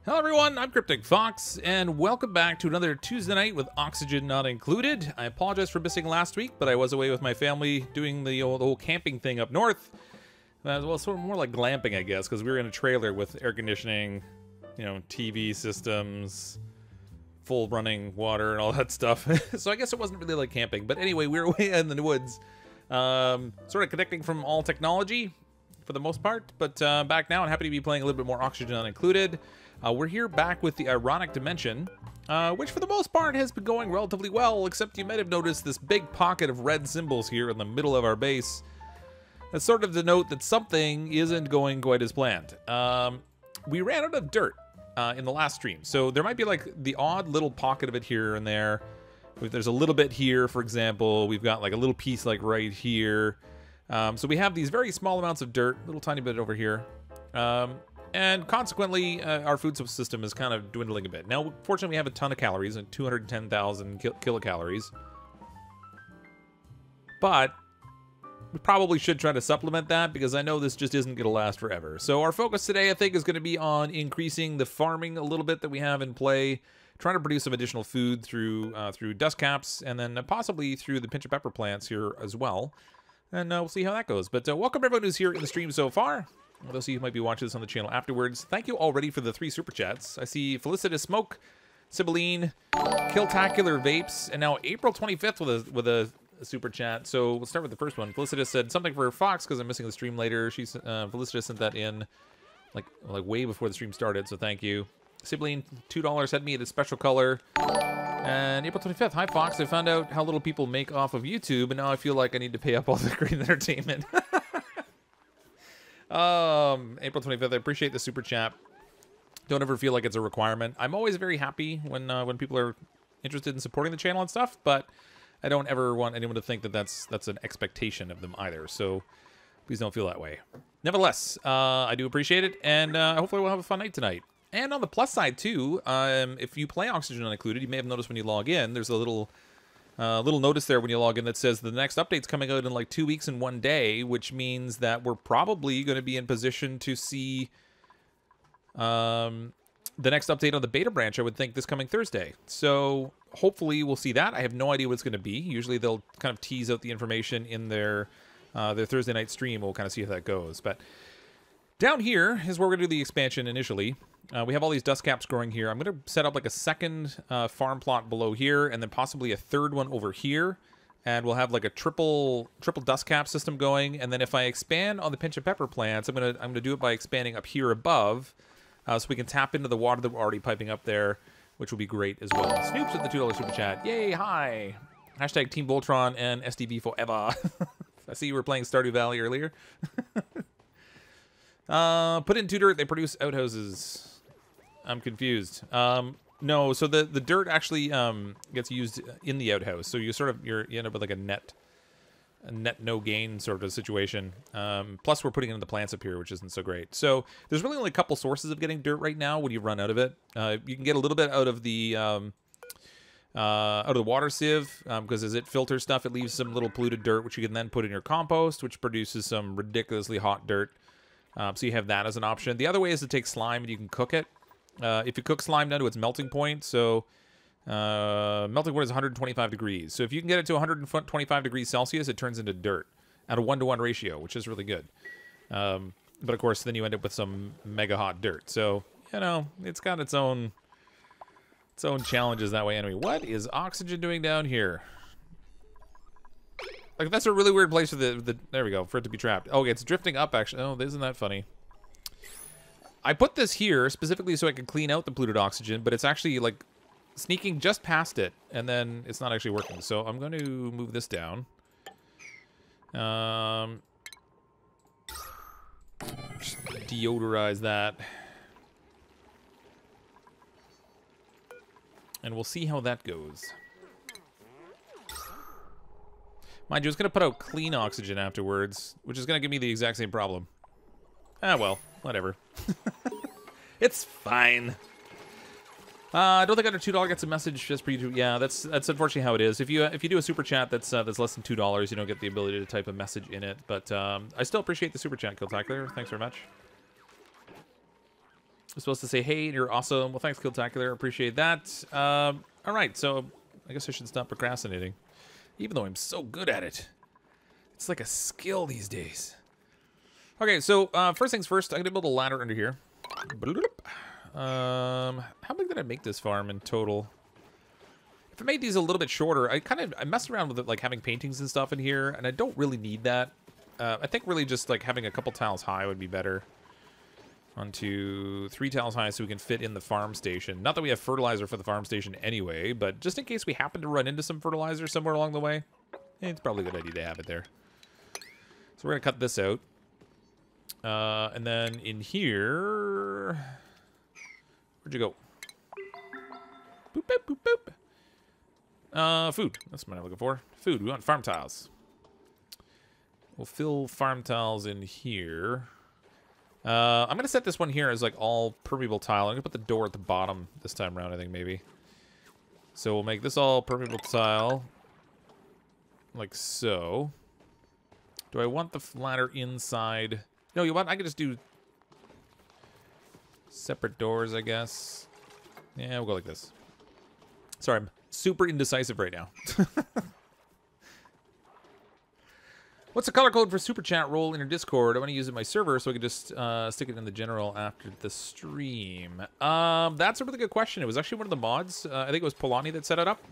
Hello everyone, I'm CrypticFox, and welcome back to another Tuesday night with oxygen not included. I apologize for missing last week, but I was away with my family doing the whole camping thing up north. Well, sort of more like glamping, I guess, because we were in a trailer with air conditioning, you know, TV systems, full running water and all that stuff. So I guess it wasn't really like camping. But anyway, we were away in the woods, sort of connecting from all technology for the most part. But back now, I'm happy to be playing a little bit more oxygen not included. We're here back with the Ironic Dimension, which for the most part has been going relatively well, except you might have noticed this big pocket of red symbols here in the middle of our base. That's sort of denote that something isn't going quite as planned. We ran out of dirt in the last stream, so there might be like the odd little pocket of it here and there. There's a little bit here, for example. We've got like a little piece like right here. So we have these very small amounts of dirt, little tiny bit over here. And consequently, our food system is kind of dwindling a bit. Now, fortunately, we have a ton of calories, and 210,000 kilocalories. But we probably should try to supplement that, because I know this just isn't going to last forever. So our focus today, I think, is going to be on increasing the farming a little bit that we have in play, trying to produce some additional food through dust caps, and then possibly through the pinch of pepper plants here as well. And we'll see how that goes. But welcome everyone who's here in the stream so far. Those of you who might be watching this on the channel afterwards, thank you already for the 3 super chats. I see Felicitous Smoke, Sibylline, Killtacular Vapes, and now April 25th with a super chat. So we'll start with the first one. Felicitous said something for Fox because I'm missing the stream later. She's Felicitous sent that in like way before the stream started, so thank you. Sibylline, $2 had me at a special color. And April 25th, hi Fox, I found out how little people make off of YouTube, and now I feel like I need to pay up all the great entertainment. April 25th, I appreciate the super chat. Don't ever feel like it's a requirement. I'm always very happy when people are interested in supporting the channel and stuff, but I don't ever want anyone to think that that's an expectation of them either, so please don't feel that way. Nevertheless, I do appreciate it, and hopefully we'll have a fun night tonight. And on the plus side too, if you play Oxygen Not Included, you may have noticed when you log in, there's a little notice there when you log in that says the next update's coming out in like 2 weeks and 1 day, which means that we're probably going to be in position to see the next update on the beta branch, I would think, this coming Thursday. So hopefully we'll see that. I have no idea what it's going to be. Usually they'll kind of tease out the information in their Thursday night stream. We'll kind of see how that goes. But down here is where we're going to do the expansion initially. We have all these dust caps growing here. I'm going to set up like a second farm plot below here, and then possibly a third one over here. And we'll have like a triple dust cap system going. And then if I expand on the pinch of pepper plants, I'm gonna do it by expanding up here above, so we can tap into the water that we're already piping up there, which will be great as well. Snoops with the $2 super chat. Yay! Hi. Hashtag Team Voltron and SDV forever. I see you were playing Stardew Valley earlier. Put in 2 dirt, they produce outhouses. I'm confused. No, so the dirt actually gets used in the outhouse. So you end up with like a net no gain sort of situation. Plus we're putting in the plants up here, which isn't so great. So there's really only a couple sources of getting dirt right now when you run out of it. You can get a little bit out of the water sieve, because as it filters stuff, it leaves some little polluted dirt, which you can then put in your compost, which produces some ridiculously hot dirt. So you have that as an option. The other way is to take slime and you can cook it. If you cook slime down to its melting point, so melting point is 125 degrees. So if you can get it to 125 degrees Celsius, it turns into dirt at a 1-to-1 ratio, which is really good. But of course, then you end up with some mega hot dirt. So, you know, it's got its own challenges that way anyway. What is oxygen doing down here? Like, that's a really weird place for there we go, for it to be trapped. Oh, it's drifting up, actually. Oh, isn't that funny? I put this here specifically so I can clean out the polluted oxygen, but it's actually, like, sneaking just past it, and then it's not actually working. So I'm going to move this down. Just deodorize that. And we'll see how that goes. Mind you, it's going to put out clean oxygen afterwards, which is going to give me the exact same problem. Ah, well, whatever. It's fine. I don't think under $2 gets a message just for you to... Yeah, that's unfortunately how it is. If you do a super chat that's less than $2, you don't get the ability to type a message in it. But I still appreciate the super chat, Killtacular. Thanks very much. I'm supposed to say, hey, you're awesome. Well, thanks, Killtacular. Appreciate that. All right, so I guess I should stop procrastinating, even though I'm so good at it. It's like a skill these days. Okay, so first things first, I'm going to build a ladder under here. How big did I make this farm in total? If I made these a little bit shorter, I messed around with it, like having paintings and stuff in here, and I don't really need that. I think really just like having a couple tiles high would be better. 1, 2, 3 tiles high so we can fit in the farm station. Not that we have fertilizer for the farm station anyway, but just in case we happen to run into some fertilizer somewhere along the way, it's probably a good idea to have it there. So we're going to cut this out. And then in here... Where'd you go? Boop, boop, boop, boop. Food. That's what I'm looking for. Food. We want farm tiles. We'll fill farm tiles in here. I'm going to set this one here as like all permeable tile. I'm going to put the door at the bottom this time around, I think, maybe. So we'll make this all permeable tile. Like so. Do I want the ladder inside? No, you want? I can just do separate doors, I guess. Yeah, we'll go like this. Sorry, I'm super indecisive right now. What's the color code for Super Chat role in your Discord? I want to use it in my server so I can just stick it in the general after the stream. That's a really good question. It was actually one of the mods. I think it was Polani that set it up.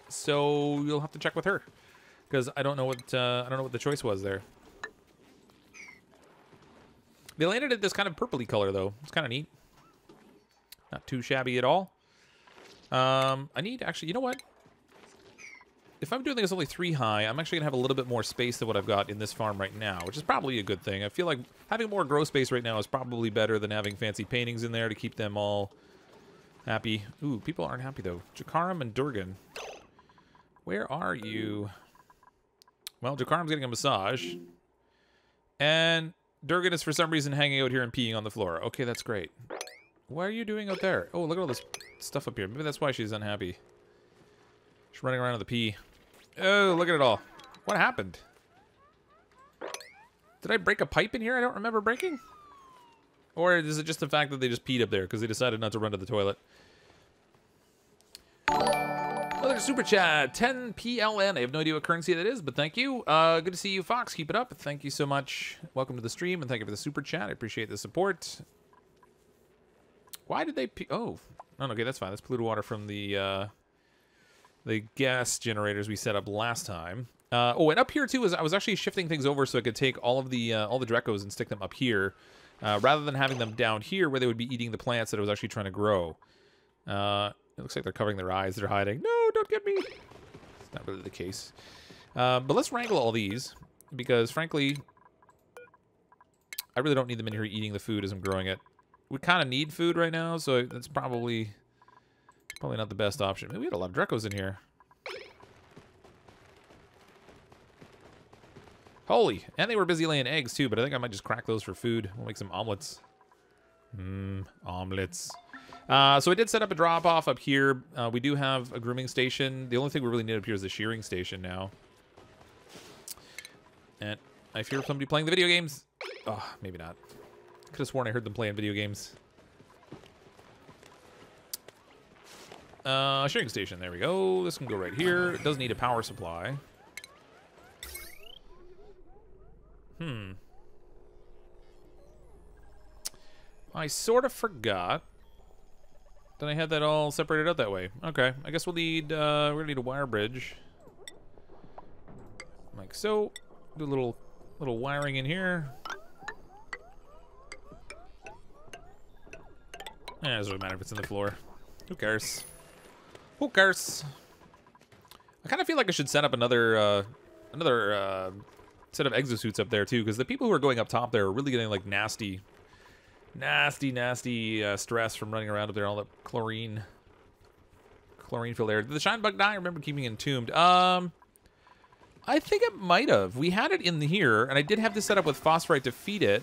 So you'll have to check with her because I don't know what the choice was there. They landed at this kind of purpley color though. It's kind of neat. Not too shabby at all. I need actually. You know what? If I'm doing this only 3 high, I'm actually going to have a little bit more space than what I've got in this farm right now, which is probably a good thing. I feel like having more grow space right now is probably better than having fancy paintings in there to keep them all happy. Ooh, people aren't happy, though. Jakaram and Durgan. Where are you? Well, Jakaram's getting a massage. And Durgan is, for some reason, hanging out here and peeing on the floor. Okay, that's great. What are you doing out there? Oh, look at all this stuff up here. Maybe that's why she's unhappy. She's running around with a pee. Oh, look at it all. What happened? Did I break a pipe in here I don't remember breaking? Or is it just the fact that they just peed up there because they decided not to run to the toilet? Another super chat. 10 PLN. I have no idea what currency that is, but thank you. Good to see you, Fox. Keep it up. Thank you so much. Welcome to the stream, and thank you for the super chat. I appreciate the support. Why did they pee? Oh, okay, that's fine. That's polluted water from the gas generators we set up last time. Oh, and up here too is I was actually shifting things over so I could take all the Drecos and stick them up here, rather than having them down here where they would be eating the plants that I was actually trying to grow. It looks like they're covering their eyes. They're hiding. No, don't get me. It's not really the case. But let's wrangle all these because, frankly, I really don't need them in here eating the food as I'm growing it. We kind of need food right now, so that's probably not the best option. Man, we had a lot of Drecos in here. Holy. And they were busy laying eggs, too, but I think I might just crack those for food. We'll make some omelets. Omelets. So I did set up a drop-off up here. We do have a grooming station. The only thing we really need up here is the shearing station now. And I fear somebody playing the video games. Oh, maybe not. Could have sworn I heard them playing video games. Shearing station. There we go. This can go right here. It does need a power supply. I sort of forgot that I had that all separated out that way. Okay. I guess we'll need, we're gonna need a wire bridge. Like so. Do a little wiring in here. Eh, it doesn't matter if it's in the floor. Who cares? Who cares? I kind of feel like I should set up another set of exosuits up there too, because the people who are going up top there are really getting like nasty stress from running around up there, all that chlorine filled air. Did the shine bug die? I remember keeping it entombed. I think it might have. We had it in here, and I did have this set up with phosphorite to feed it.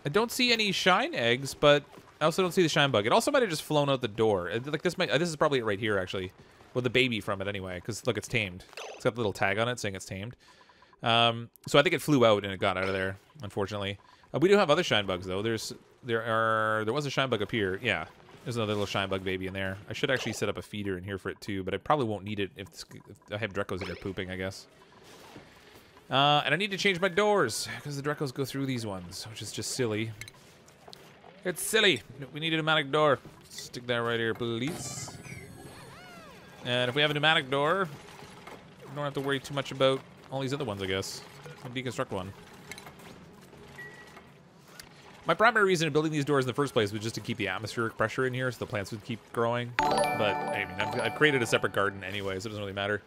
I don't see any shine eggs, but I also don't see the shine bug. It also might have just flown out the door. Like this is probably it right here actually, with the baby from it anyway. Because look, it's tamed. It's got the little tag on it saying it's tamed. So I think it flew out and it got out of there. Unfortunately, we do have other shine bugs though. There's There was a shine bug up here. Yeah, there's another little shine bug baby in there. I should actually set up a feeder in here for it too, but I probably won't need it if I have Drecos in there pooping, I guess. And I need to change my doors because the Drecos go through these ones, which is just silly. It's silly. We need a pneumatic door. Stick that right here, please. And if we have a pneumatic door, we don't have to worry too much about all these other ones, I guess. I'll deconstruct one. My primary reason in building these doors in the first place was just to keep the atmospheric pressure in here so the plants would keep growing. But, I mean, I've created a separate garden anyway, so it doesn't really matter.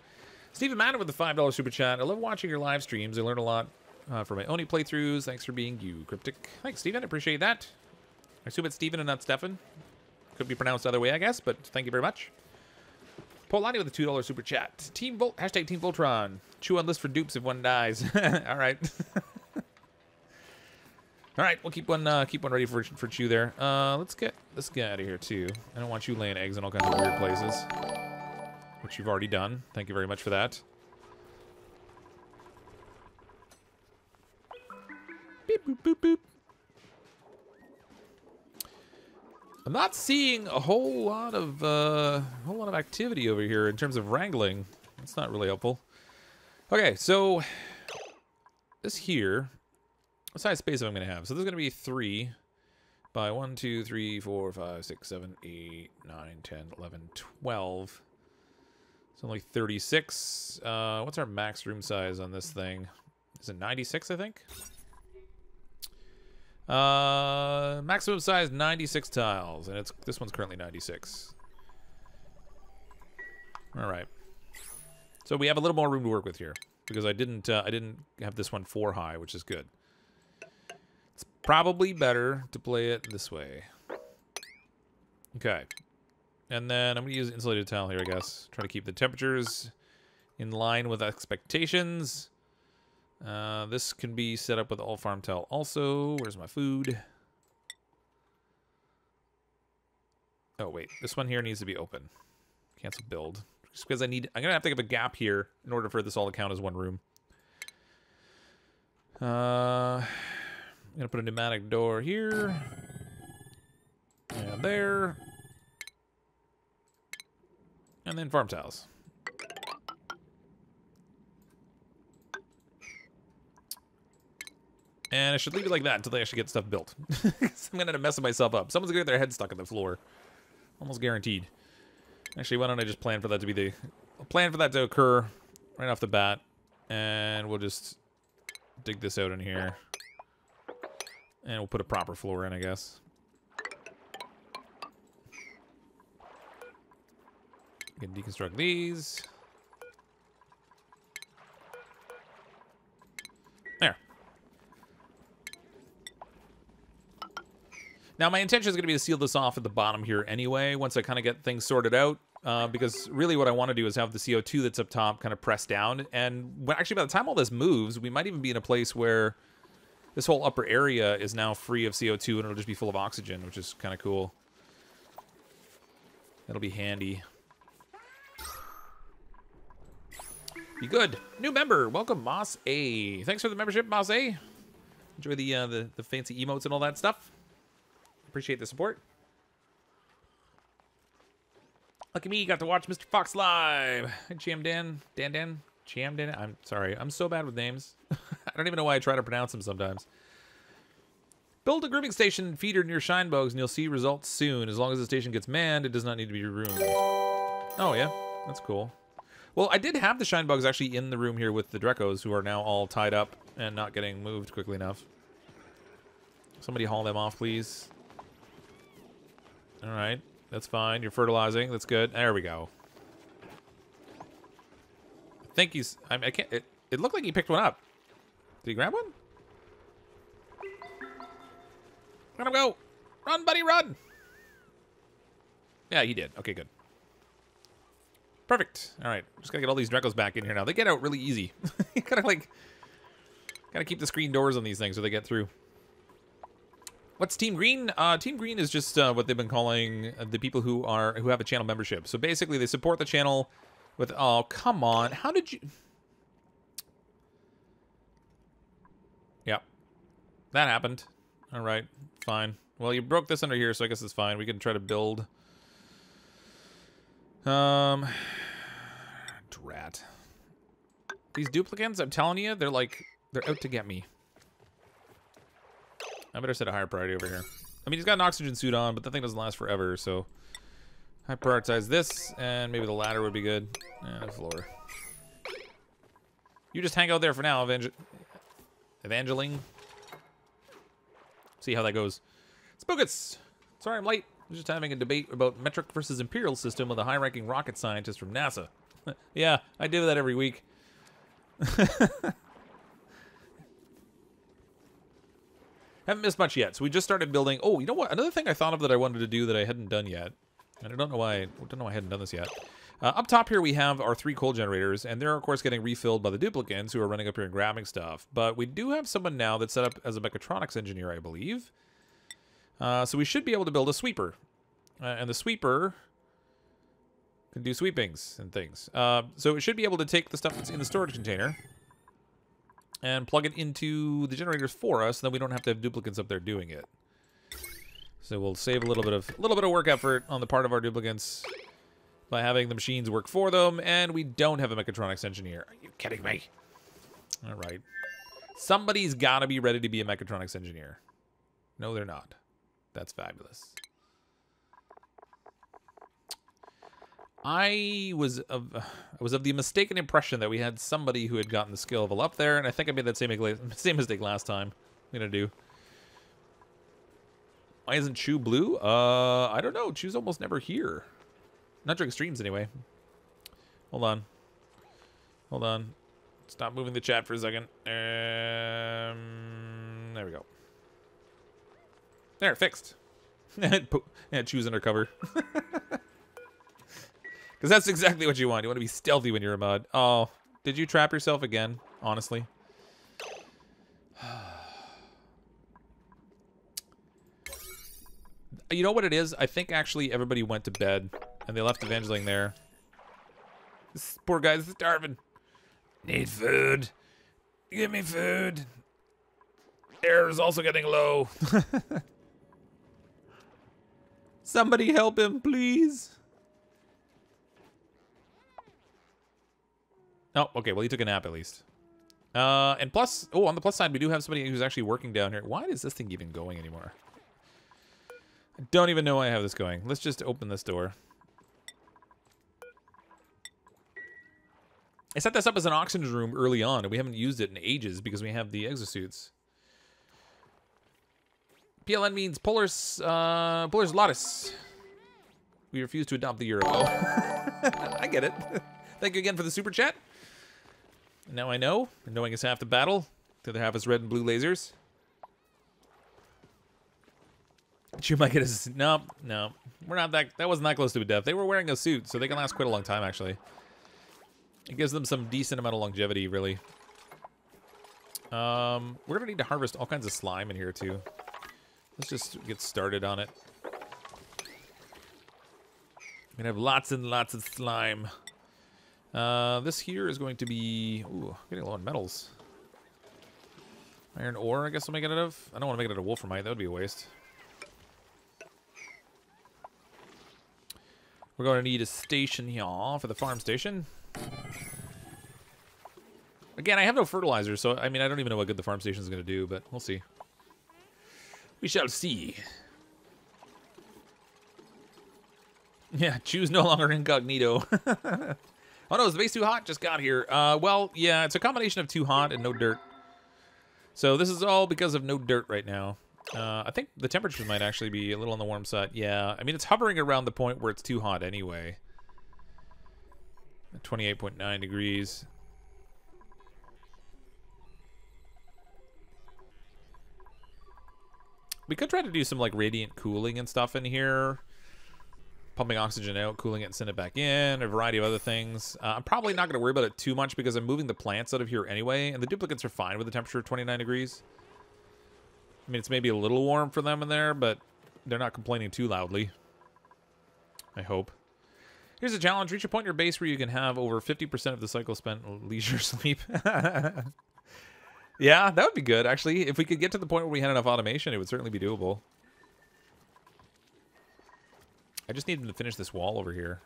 Stephen Madden with the $5 super chat. I love watching your live streams. I learn a lot from my Oni playthroughs. Thanks for being you, Cryptic. Thanks, Stephen. I appreciate that. I assume it's Stephen and not Stefan. Could be pronounced the other way, I guess, but thank you very much. Polani with a $2 super chat. Hashtag Team Voltron. Chew on list for dupes if one dies. All right. All right, we'll keep one ready for Chew there. Let's get this guy out of here too. I don't want you laying eggs in all kinds of weird places, which you've already done. Thank you very much for that. Beep boop boop boop. I'm not seeing a whole lot of activity over here in terms of wrangling. That's not really helpful. Okay, so this here, what size space am I going to have? So this is going to be 3 by 1, 2, 3, 4, 5, 6, 7, 8, 9, 10, 11, 12. It's only 36. What's our max room size on this thing? Is it 96, I think? Maximum size 96 tiles, and this one's currently 96. All right. So we have a little more room to work with here because I didn't have this one 4 high, which is good. It's probably better to play it this way. Okay. And then I'm going to use insulated tile here, I guess. Try to keep the temperatures in line with expectations. This can be set up with all farm tile also. Where's my food? Oh, wait. This one here needs to be open. Cancel build. Just because I'm going to have to give a gap here in order for this all to count as one room. I'm going to put a pneumatic door here. And there. And then farm tiles. And I should leave it like that until they actually get stuff built. I'm going to end up messing myself up. Someone's going to get their head stuck in the floor. Almost guaranteed. Actually, why don't I just plan for that to be the... I'll plan for that to occur right off the bat. And we'll just dig this out in here. And we'll put a proper floor in, I guess. We can deconstruct these. There. Now, my intention is going to be to seal this off at the bottom here anyway, once I kind of get things sorted out. Because really what I want to do is have the CO2 that's up top kind of pressed down. And actually, by the time all this moves, we might even be in a place where this whole upper area is now free of CO2 and it'll just be full of oxygen, which is kind of cool. That'll be handy. Be good. New member. Welcome, Moss A. Thanks for the membership, Moss A. Enjoy the fancy emotes and all that stuff. Appreciate the support. Lucky me, you got to watch Mr. Fox live. Hi, Cham Dan. Cham Dan. I'm sorry. I'm so bad with names. I don't even know why I try to pronounce them sometimes. Build a grooming station feeder near Shinebugs and you'll see results soon. As long as the station gets manned, it does not need to be roomed. Oh, yeah. That's cool. Well, I did have the Shinebugs actually in the room here with the Drecos, who are now all tied up and not getting moved quickly enough. Somebody haul them off, please. All right. That's fine. You're fertilizing. That's good. There we go. I think he's... I can't... It looked like he picked one up. Did he grab one? Let him go. Run, buddy, run. Yeah, he did. Okay, good. Perfect. All right. Just gotta get all these Drecos back in here now. They get out really easy. You gotta keep the screen doors on these things so they get through. What's Team Green? Team Green is just what they've been calling the people who have a channel membership. So basically, they support the channel with... Oh, come on. How did you... Yep. That happened. All right. Fine. Well, you broke this under here, so I guess it's fine. We can try to build. Drat. These duplicants, I'm telling you, they're out to get me. I better set a higher priority over here. I mean, he's got an oxygen suit on, but that thing doesn't last forever, so I prioritize this, and maybe the ladder would be good. And the floor. You just hang out there for now, Evangeline. See how that goes. Spookets! Sorry I'm late. I'm just having a debate about metric versus imperial system with a high-ranking rocket scientist from NASA. Yeah, I do that every week. Haven't missed much yet, so we just started building. Oh, you know what? Another thing I thought of that I wanted to do that I hadn't done yet, and I don't know why I hadn't done this yet. Up top here we have our 3 coal generators, and they're of course getting refilled by the duplicants who are running up here and grabbing stuff. But we do have someone now that's set up as a mechatronics engineer, I believe. So we should be able to build a sweeper, and the sweeper can do sweepings and things. So it should be able to take the stuff that's in the storage container and plug it into the generators for us, so then we don't have to have duplicants up there doing it. So we'll save a little bit of work effort on the part of our duplicants by having the machines work for them, and we don't have a mechatronics engineer. Are you kidding me? All right. Somebody's got to be ready to be a mechatronics engineer. No, they're not. That's fabulous. I was of the mistaken impression that we had somebody who had gotten the skill level up there, and I think I made that same mistake last time. I'm gonna do. Why isn't Chew blue? I don't know. Chew's almost never here. Not during streams, anyway. Hold on. Hold on. Stop moving the chat for a second. There we go. There, fixed. Yeah, Chew's undercover. Because that's exactly what you want. You want to be stealthy when you're a mod. Oh, did you trap yourself again? Honestly. You know what it is? I think actually everybody went to bed and they left Evangeline there. This poor guy's starving. Need food. Give me food. Air is also getting low. Somebody help him, please. Oh, okay. Well, he took a nap at least. And plus, oh, on the plus side, we do have somebody who's actually working down here. Why is this thing even going anymore? I don't even know why I have this going. Let's just open this door. I set this up as an oxygen room early on, and we haven't used it in ages because we have the exosuits. PLN means Polar's Lotus. We refuse to adopt the euro. I get it. Thank you again for the super chat. Now I know. And knowing is half the battle. The other half is red and blue lasers. You might get a... No, no. We're not that... That wasn't that close to a death. They were wearing a suit, so they can last quite a long time, actually. It gives them some decent amount of longevity, really. We're going to need to harvest all kinds of slime in here, too. Let's just get started on it. We're going to have lots and lots of slime. This here is going to be... Ooh, getting low on metals. Iron ore, I guess I'll make it out of. I don't want to make it out of wolframite. That would be a waste. We're going to need a station here for the farm station. Again, I have no fertilizer, so I mean, I don't even know what good the farm station is going to do, but we'll see. We shall see. Yeah, choose no longer incognito. Oh no, is the base too hot? Just got here. Well, yeah, it's a combination of too hot and no dirt. So this is all because of no dirt right now. I think the temperatures might actually be a little on the warm side. Yeah, I mean, it's hovering around the point where it's too hot anyway. 28.9 degrees. We could try to do some, like, radiant cooling and stuff in here. Pumping oxygen out, cooling it, and send it back in. A variety of other things. I'm probably not going to worry about it too much because I'm moving the plants out of here anyway. And the duplicants are fine with a temperature of 29 degrees. I mean, it's maybe a little warm for them in there, but they're not complaining too loudly. I hope. Here's a challenge. Reach a point in your base where you can have over 50% of the cycle spent leisure sleep. Yeah, that would be good, actually. If we could get to the point where we had enough automation, it would certainly be doable. I just need them to finish this wall over here.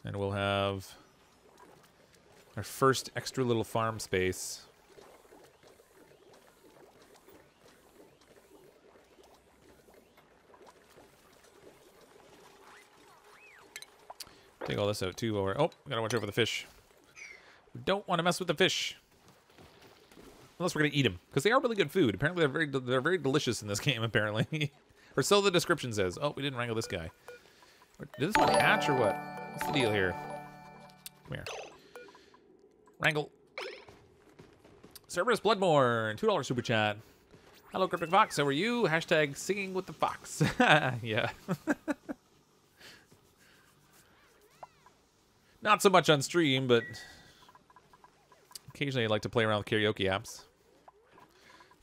And we'll have our first extra little farm space. Take all this out too. Oh, gotta watch out for the fish. We don't want to mess with the fish. Unless we're gonna eat them, because they are really good food. Apparently, they're very delicious in this game. Apparently, or so the description says. Oh, we didn't wrangle this guy. Did this one hatch or what? What's the deal here? Come here. Wrangle. Cerberus Bloodborne, $2 super chat. Hello, CrypticFox. How are you? Hashtag singing with the fox. Yeah. Not so much on stream, but occasionally I like to play around with karaoke apps.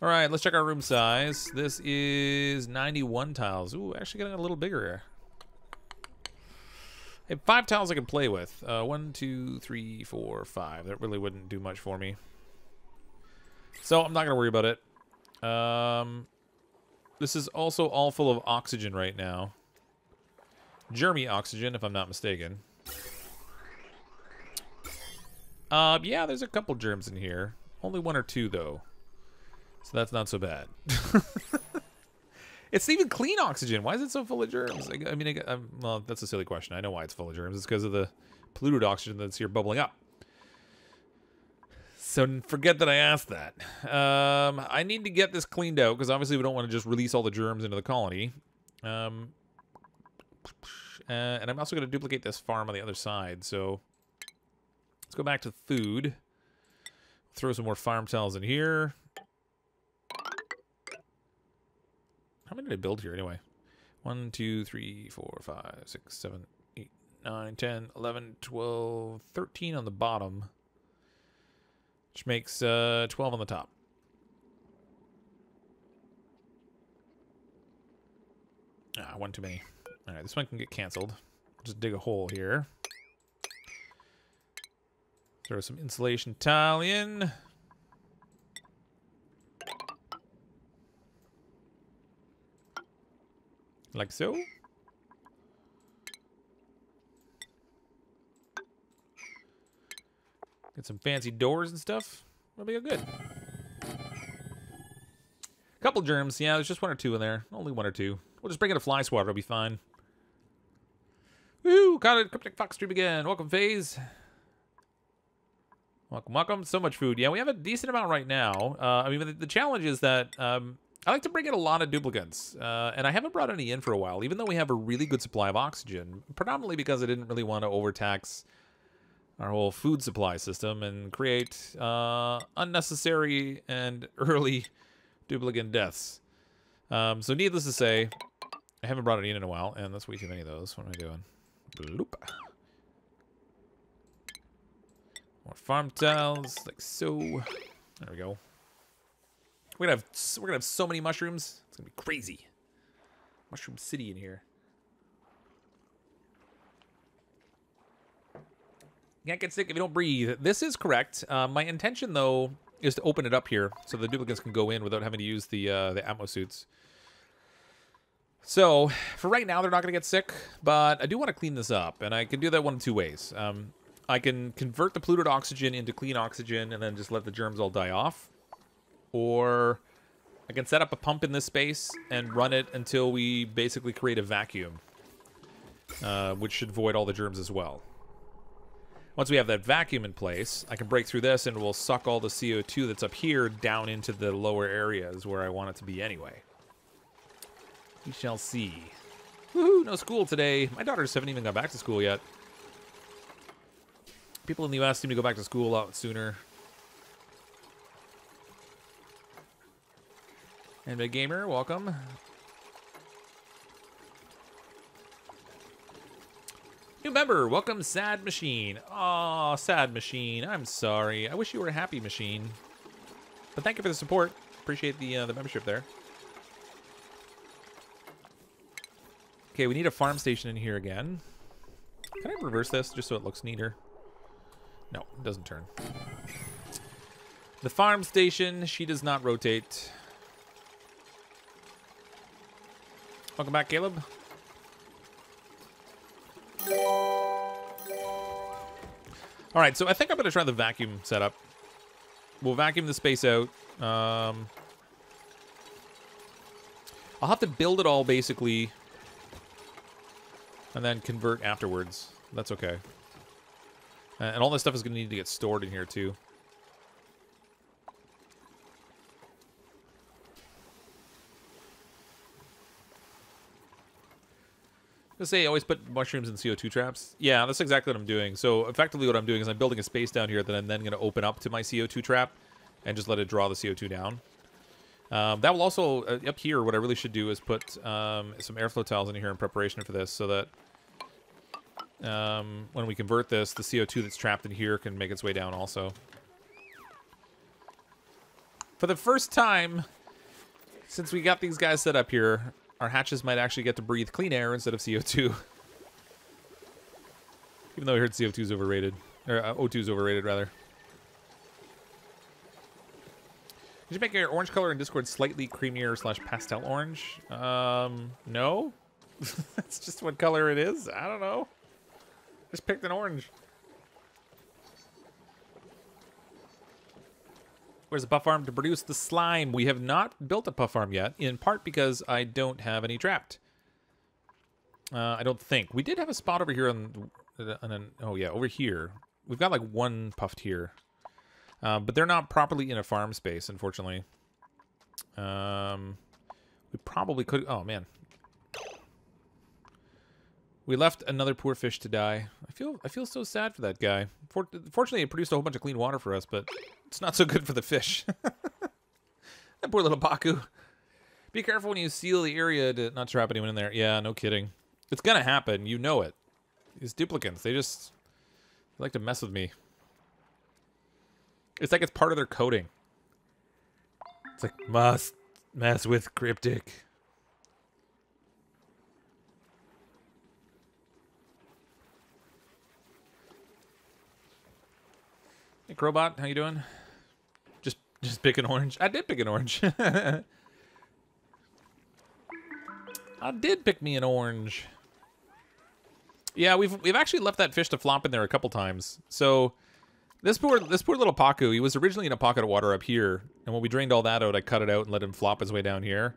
All right, let's check our room size. This is 91 tiles. Ooh, actually getting a little bigger here. I have 5 tiles I can play with. 1, 2, 3, 4, 5. That really wouldn't do much for me. So I'm not going to worry about it. This is also all full of oxygen right now. Germy oxygen, if I'm not mistaken. Yeah, there's a couple germs in here. Only 1 or 2, though. So that's not so bad. It's even clean oxygen. Why is it so full of germs? I mean, well, that's a silly question. I know why it's full of germs. It's because of the polluted oxygen that's here bubbling up. So forget that I asked that. I need to get this cleaned out, because obviously we don't want to just release all the germs into the colony. And I'm also going to duplicate this farm on the other side, so... Let's go back to food. Throw some more farm tiles in here. How many did I build here anyway? 1, 2, 3, 4, 5, 6, 7, 8, 9, 10, 11, 12, 13 on the bottom. Which makes 12 on the top. Ah, 1 too many. Alright, this one can get canceled. Just dig a hole here. Throw some insulation tile in. Like so. Get some fancy doors and stuff. That'll be good. Couple germs. Yeah, there's just 1 or 2 in there. Only 1 or 2. We'll just bring in a fly swatter. It'll be fine. Woo! Caught it. CrypticFox stream again. Welcome, FaZe. Welcome, welcome. So much food. Yeah, we have a decent amount right now. I mean, the challenge is that I like to bring in a lot of duplicants. And I haven't brought any in for a while, even though we have a really good supply of oxygen. Predominantly because I didn't really want to overtax our whole food supply system and create unnecessary and early duplicant deaths. So needless to say, I haven't brought it in a while, and that's way too many of those. What am I doing? Bloop. More farm tiles, like so. There we go. We're gonna have so many mushrooms. It's gonna be crazy. Mushroom City in here. You can't get sick if you don't breathe. This is correct. My intention, though, is to open it up here so the duplicants can go in without having to use the atmo suits. So, for right now, they're not going to get sick, but I do want to clean this up, and I can do that 1 of 2 ways. I can convert the polluted oxygen into clean oxygen and then just let the germs all die off. Or I can set up a pump in this space and run it until we basically create a vacuum, which should void all the germs as well. Once we have that vacuum in place, I can break through this and we'll suck all the CO2 that's up here down into the lower areas where I want it to be anyway. We shall see. Woohoo, no school today. My daughters haven't even gone back to school yet. People in the US seem to go back to school a lot sooner. And Big Gamer, welcome. New member, welcome, Sad Machine. Aw, Sad Machine. I'm sorry. I wish you were a Happy Machine. But thank you for the support. Appreciate the membership there. Okay, we need a farm station in here again. Can I reverse this just so it looks neater? No, it doesn't turn. The farm station, she does not rotate. Welcome back, Caleb. All right, so I think I'm going to try the vacuum setup. We'll vacuum the space out. I'll have to build it all, basically, and then convert afterwards. That's okay. And all this stuff is going to need to get stored in here, too. Let's say always put mushrooms in CO2 traps. Yeah, that's exactly what I'm doing. So effectively what I'm doing is I'm building a space down here that I'm then going to open up to my CO2 trap and just let it draw the CO2 down. That will also, up here, what I really should do is put some airflow tiles in here in preparation for this so that when we convert this, the CO2 that's trapped in here can make its way down also. For the first time since we got these guys set up here, our hatches might actually get to breathe clean air instead of CO2. Even though I heard CO2 is overrated. Or O2 is overrated, rather. Did you make your orange color in Discord slightly creamier / pastel orange? No. That's just what color it is. I don't know. Just picked an orange. Where's a puff farm to produce the slime? We have not built a puff farm yet, in part because I don't have any trapped. I don't think. We did have a spot over here on oh yeah, over here. We've got like one puffed here. But they're not properly in a farm space, unfortunately. We probably could... Oh, man. We left another poor fish to die. I feel so sad for that guy. Fortunately, it produced a whole bunch of clean water for us, but it's not so good for the fish. That poor little Baku. Be careful when you seal the area to not trap anyone in there. Yeah, no kidding. It's gonna happen. You know it. These duplicants, they like to mess with me. It's like it's part of their coding. It's like, must mess with Cryptic. Hey, Crowbot, how you doing? Just pick an orange. I did pick an orange. I did pick me an orange. Yeah, we've actually left that fish to flop in there a couple times. So this poor little Paku, he was originally in a pocket of water up here, and when we drained all that out, I cut it out and let him flop his way down here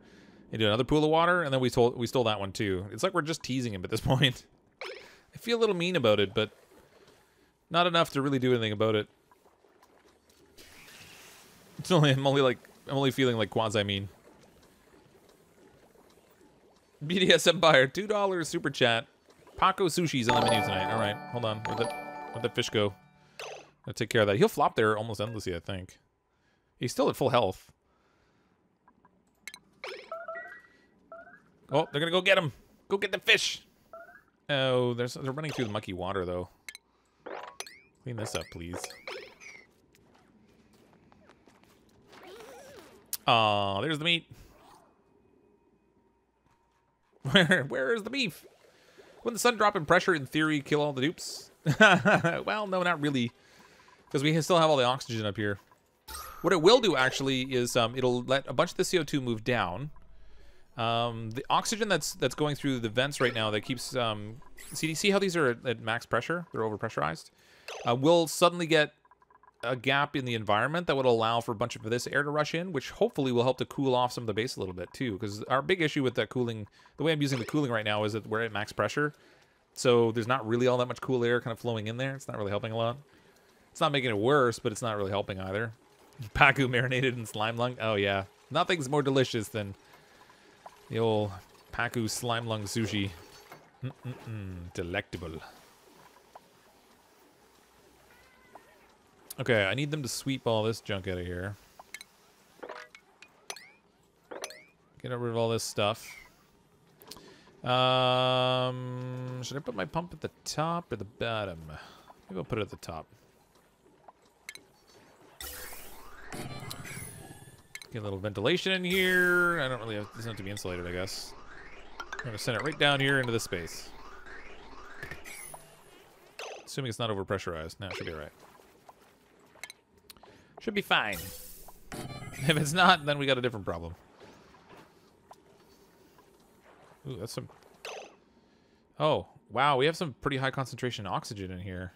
into another pool of water, and then we stole that one too. It's like we're just teasing him at this point. I feel a little mean about it, but not enough to really do anything about it. It's only I'm only feeling like quasi mean. BDSM buyer, $2 super chat. Paco sushi's on the menu tonight. All right, hold on. Where'd that fish go? I'll take care of that. He'll flop there almost endlessly, I think. He's still at full health. Oh, they're gonna go get him. Go get the fish. Oh, they're running through the mucky water though. Clean this up, please. Aw, there's the meat. Where is the beef? Wouldn't the sun drop in pressure, in theory, kill all the dupes? Well, no, not really. Because we still have all the oxygen up here. What it will do, actually, is it'll let a bunch of the CO2 move down. The oxygen that's going through the vents right now that keeps... see how these are at max pressure? They're overpressurized. We'll suddenly get a gap in the environment that would allow for a bunch of this air to rush in, which hopefully will help to cool off some of the base a little bit too. Because our big issue with that cooling, the way I'm using the cooling right now, is that we're at max pressure, so there's not really all that much cool air kind of flowing in there. It's not really helping a lot. It's not making it worse, but it's not really helping either. Paku marinated in slime lung. Oh yeah, nothing's more delicious than the old Paku slime lung sushi. Delectable. Okay, I need them to sweep all this junk out of here. Get rid of all this stuff. Should I put my pump at the top or the bottom? Maybe I'll put it at the top. Get a little ventilation in here. I don't really have, it doesn't have to be insulated, I guess. I'm gonna send it right down here into this space. Assuming it's not overpressurized. No, it should be alright. Should be fine. If it's not, then we got a different problem. Ooh, that's some... Oh, wow. We have some pretty high concentration oxygen in here.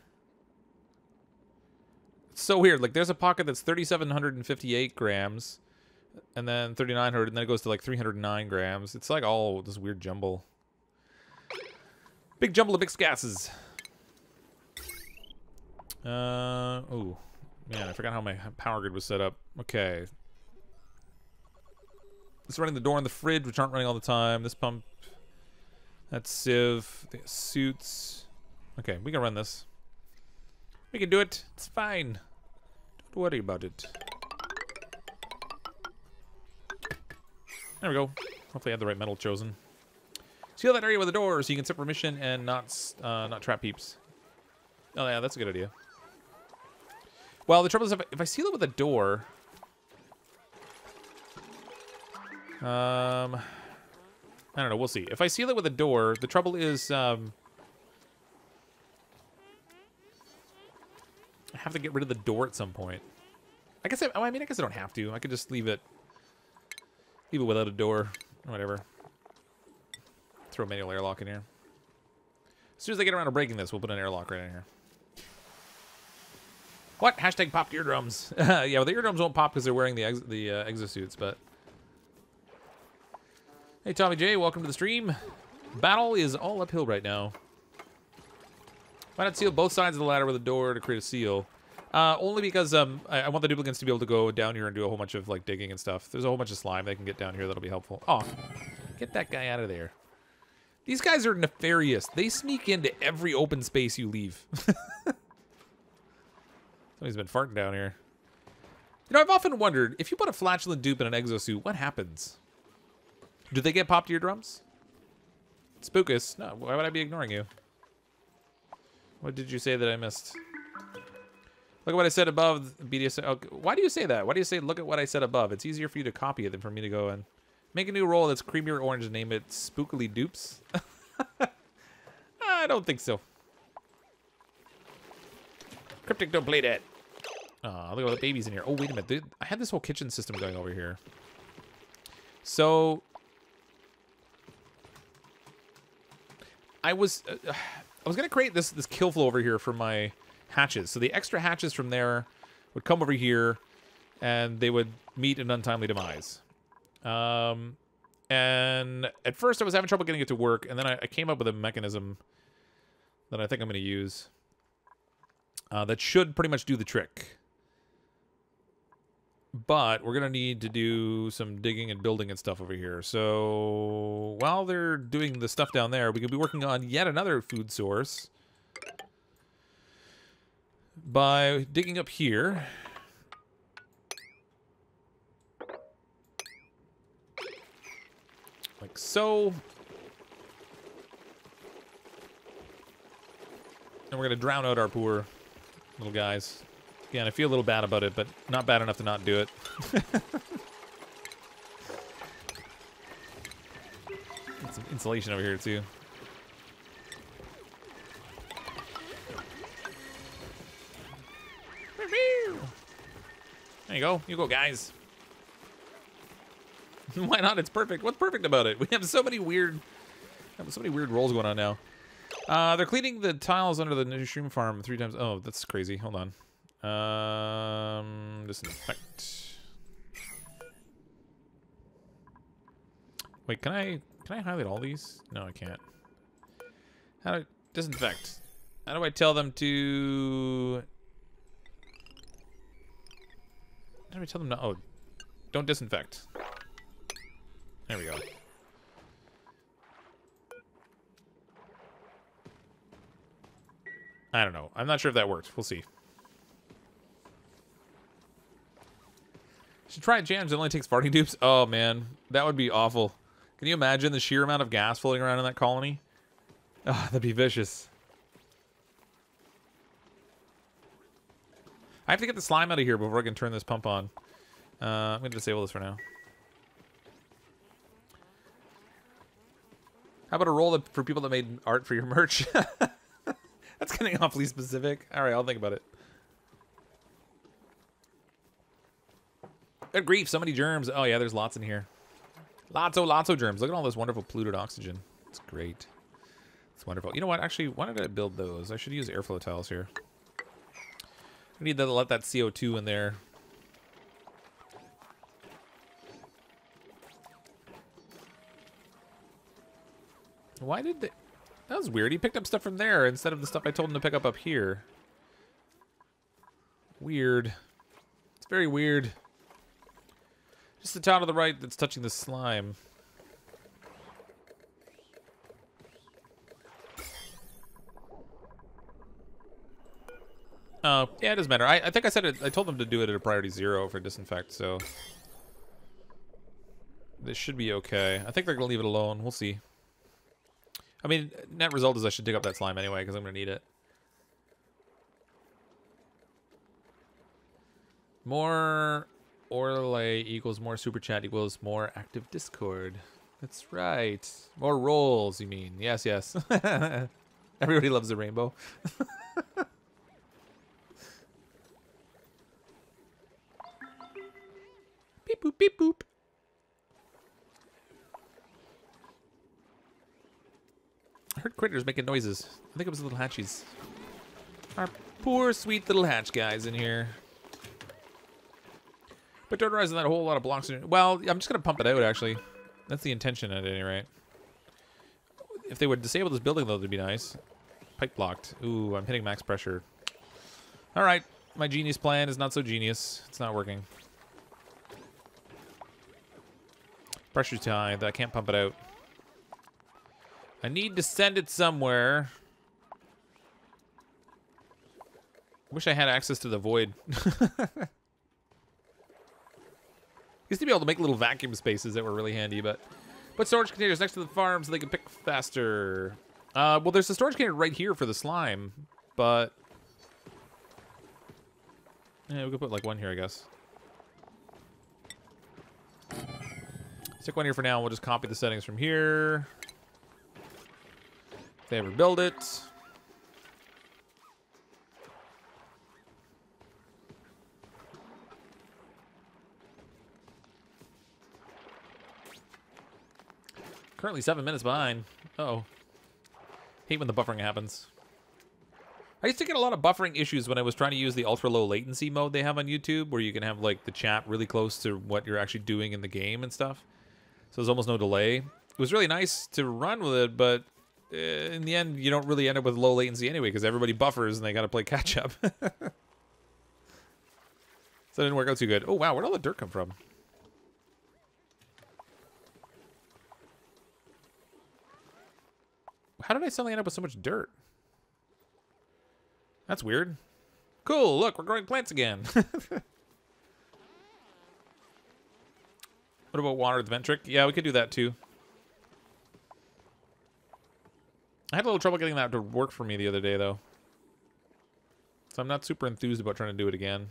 It's so weird. Like, there's a pocket that's 3,758 grams, and then 3,900, and then it goes to like 309 grams. It's like all this weird jumble. Big jumble of mixed gases. Oh, man, I forgot how my power grid was set up. Okay. It's running the door and the fridge, which aren't running all the time. This pump. That's sieve. The suits. Okay, we can run this. We can do it. It's fine. Don't worry about it. There we go. Hopefully I had the right metal chosen. Seal that area with a door so you can set permission and not trap peeps. Oh yeah, that's a good idea. Well, the trouble is if I seal it with a door... I don't know, we'll see. If I seal it with a door, the trouble is... I have to get rid of the door at some point. I guess I mean, I guess I don't have to. I could just leave it without a door. Whatever. Throw a manual airlock in here. As soon as I get around to breaking this, we'll put an airlock right in here. What? Hashtag popped eardrums. Yeah, well, the eardrums won't pop because they're wearing the exosuits, but... Hey, Tommy J, welcome to the stream. Battle is all uphill right now. Why not seal both sides of the ladder with a door to create a seal? Only because I want the duplicants to be able to go down here and do a whole bunch of like digging and stuff. There's a whole bunch of slime they can get down here that'll be helpful. Oh, get that guy out of there. These guys are nefarious. They sneak into every open space you leave. Somebody's been farting down here. You know, I've often wondered, if you put a flatulent dupe in an exosuit, what happens? Do they get popped eardrums? Spookus. No, why would I be ignoring you? What did you say that I missed? Look at what I said above. BDS. Okay. Why do you say that? Why do you say, look at what I said above? It's easier for you to copy it than for me to go and make a new roll that's creamier orange and name it Spookily Dupes. I don't think so. Cryptic, don't play that. Aw, look at all the babies in here. Oh, wait a minute. I had this whole kitchen system going over here. So... I was going to create this kill flow over here for my hatches. So the extra hatches from there would come over here, and they would meet an untimely demise. And at first I was having trouble getting it to work, and then I came up with a mechanism that I think I'm going to use that should pretty much do the trick. But we're going to need to do some digging and building and stuff over here. So while they're doing the stuff down there, we could be working on yet another food source by digging up here. Like so. And we're going to drown out our poor little guys. Again, I feel a little bad about it, but not bad enough to not do it. Get some insulation over here, too. There you go. You go, guys. Why not? It's perfect. What's perfect about it? We have so many weird rolls going on now. They're cleaning the tiles under the mushroom farm 3 times. Oh, that's crazy. Hold on. Disinfect. Wait, can I highlight all these? No, I can't. How do disinfect? How do I tell them to? How do I tell them to? Oh, don't disinfect. There we go. I don't know. I'm not sure if that works. We'll see. Should try it, jams. It only takes farting dupes. Oh man, that would be awful. Can you imagine the sheer amount of gas floating around in that colony? Oh, that'd be vicious. I have to get the slime out of here before I can turn this pump on. I'm gonna disable this for now. How about a roll for people that made art for your merch? That's getting awfully specific. All right, I'll think about it. Good grief, so many germs. Oh yeah, there's lots in here. Lots of germs. Look at all this wonderful polluted oxygen. It's great. It's wonderful. You know what? Actually, why did I build those? I should use airflow tiles here. I need to let that CO2 in there. Why did they... That was weird. He picked up stuff from there instead of the stuff I told him to pick up here. Weird. It's very weird. Just the tile to the right that's touching the slime. Oh, yeah, it doesn't matter. I think I said it. I told them to do it at a priority 0 for disinfect, so this should be okay. I think they're gonna leave it alone. We'll see. I mean, net result is I should dig up that slime anyway because I'm gonna need it. More Orlay equals more super chat equals more active Discord. That's right. More rolls, you mean? Yes, yes. Everybody loves the rainbow. Beep boop, beep boop. I heard critters making noises. I think it was the little hatchies. Our poor, sweet little hatch guys in here. But don't realize that whole lot of blocks. Well, I'm just going to pump it out, actually. That's the intention at any rate. If they would disable this building, though, that'd be nice. Pipe blocked. Ooh, I'm hitting max pressure. All right. My genius plan is not so genius. It's not working. Pressure's too high. I can't pump it out. I need to send it somewhere. Wish I had access to the void. Used to be able to make little vacuum spaces that were really handy, but put storage containers next to the farm so they can pick faster. Well, there's a storage container right here for the slime, but yeah, we could put like one here, I guess. Stick one here for now. We'll just copy the settings from here. If they ever build it. Currently 7 minutes behind. Uh-oh. Hate when the buffering happens. I used to get a lot of buffering issues when I was trying to use the ultra low latency mode they have on YouTube, where you can have like the chat really close to what you're actually doing in the game and stuff. So there's almost no delay. It was really nice to run with it, but in the end, you don't really end up with low latency anyway, because everybody buffers and they got to play catch up. So it didn't work out too good. Oh wow, where'd all the dirt come from? How did I suddenly end up with so much dirt? That's weird. Cool, look, we're growing plants again. What about water the vent trick? Yeah, we could do that too. I had a little trouble getting that to work for me the other day, though. So I'm not super enthused about trying to do it again.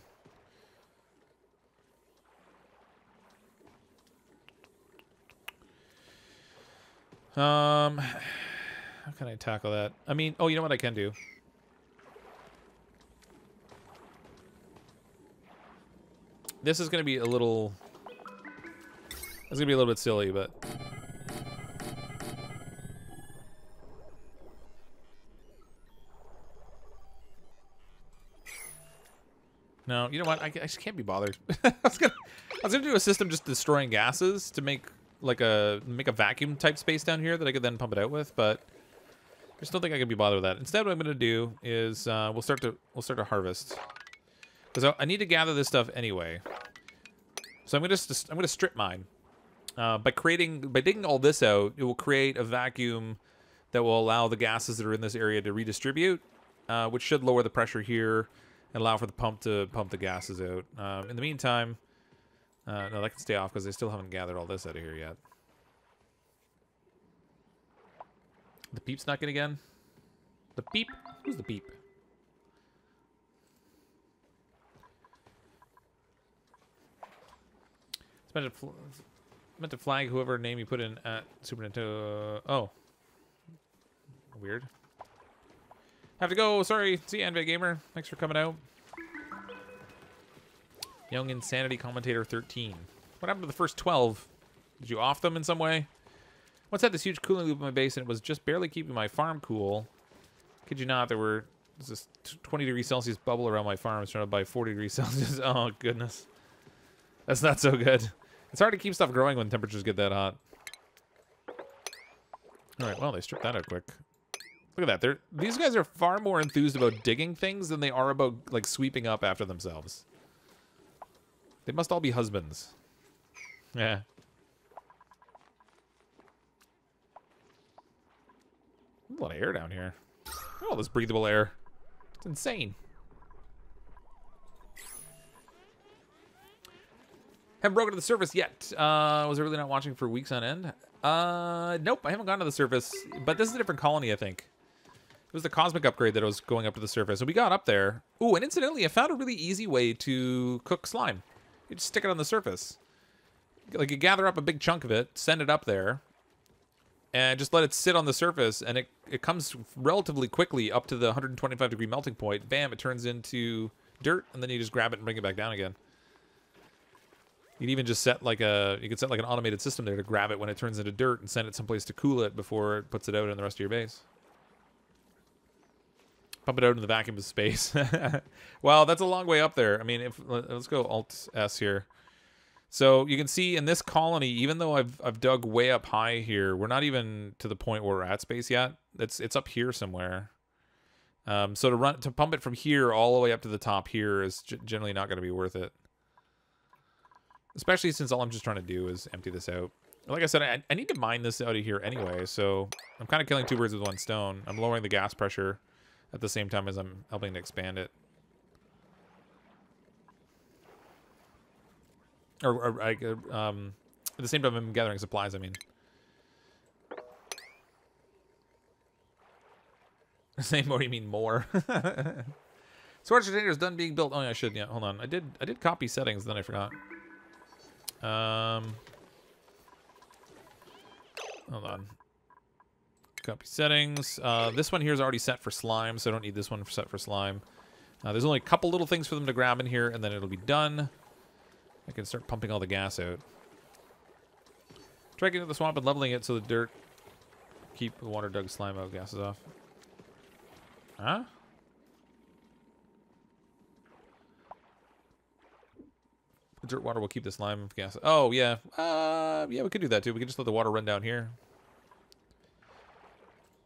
How can I tackle that? I mean, oh, you know what I can do? This is going to be a little... It's going to be a little bit silly, but... No, you know what? I just can't be bothered. I was gonna do a system just destroying gases to make like a vacuum type space down here that I could then pump it out with, but I just don't think I can be bothered with that. Instead, what I'm gonna do is we'll start to harvest, because I need to gather this stuff anyway. So I'm gonna strip mine. By digging all this out, it will create a vacuum that will allow the gases that are in this area to redistribute, which should lower the pressure here and allow for the pump to pump the gases out. In the meantime, no, that can stay off because they still haven't gathered all this out of here yet. The peep's not gonna again? The peep? Who's the peep? It's meant to flag whoever name you put in at Super Nintendo. Oh. Weird. Have to go. Sorry. See you, Anve Gamer. Thanks for coming out. Young Insanity Commentator 13. What happened to the first 12? Did you off them in some way? Once I had this huge cooling loop in my base, and it was just barely keeping my farm cool. Kid you not, there's this 20 degrees Celsius bubble around my farm. It's surrounded by 40 degrees Celsius. Oh, goodness. That's not so good. It's hard to keep stuff growing when temperatures get that hot. All right, well, they stripped that out quick. Look at that. These guys are far more enthused about digging things than they are about, like, sweeping up after themselves. They must all be husbands. Yeah. A lot of air down here. Oh, this breathable air. It's insane. Haven't broken to the surface yet. Was I really not watching for weeks on end? Nope, I haven't gone to the surface. But this is a different colony, I think. It was the cosmic upgrade that I was going up to the surface. And we got up there. Ooh, and incidentally, I found a really easy way to cook slime. You just stick it on the surface. Like, you gather up a big chunk of it, send it up there, and just let it sit on the surface, and it comes relatively quickly up to the 125 degree melting point. Bam, it turns into dirt, and then you just grab it and bring it back down again. You can even just set like you could set like an automated system there to grab it when it turns into dirt and send it someplace to cool it before it puts it out in the rest of your base. Pump it out in the vacuum of space. Well, that's a long way up there. I mean, let's go Alt-S here. So you can see in this colony, even though I've dug way up high here, we're not even to the point where we're at space yet. It's up here somewhere. So to pump it from here all the way up to the top here is generally not going to be worth it. Especially since all I'm just trying to do is empty this out. Like I said, I need to mine this out of here anyway, so I'm kind of killing two birds with one stone. I'm lowering the gas pressure at the same time as I'm helping to expand it. At the same time I'm gathering supplies, I mean. Say more, you mean more. Storage container is done being built. Oh, yeah, I should. Yeah, hold on. I did copy settings, then I forgot. Hold on. Copy settings. This one here is already set for slime, so I don't need this one set for slime. There's only a couple little things for them to grab in here, and then it'll be done. I can start pumping all the gas out. Try getting to the swamp and leveling it so the dirt keep the water dug slime out, gases off. Huh? The dirt water will keep the slime gas. Oh, yeah. Yeah, we could do that too. We could just let the water run down here.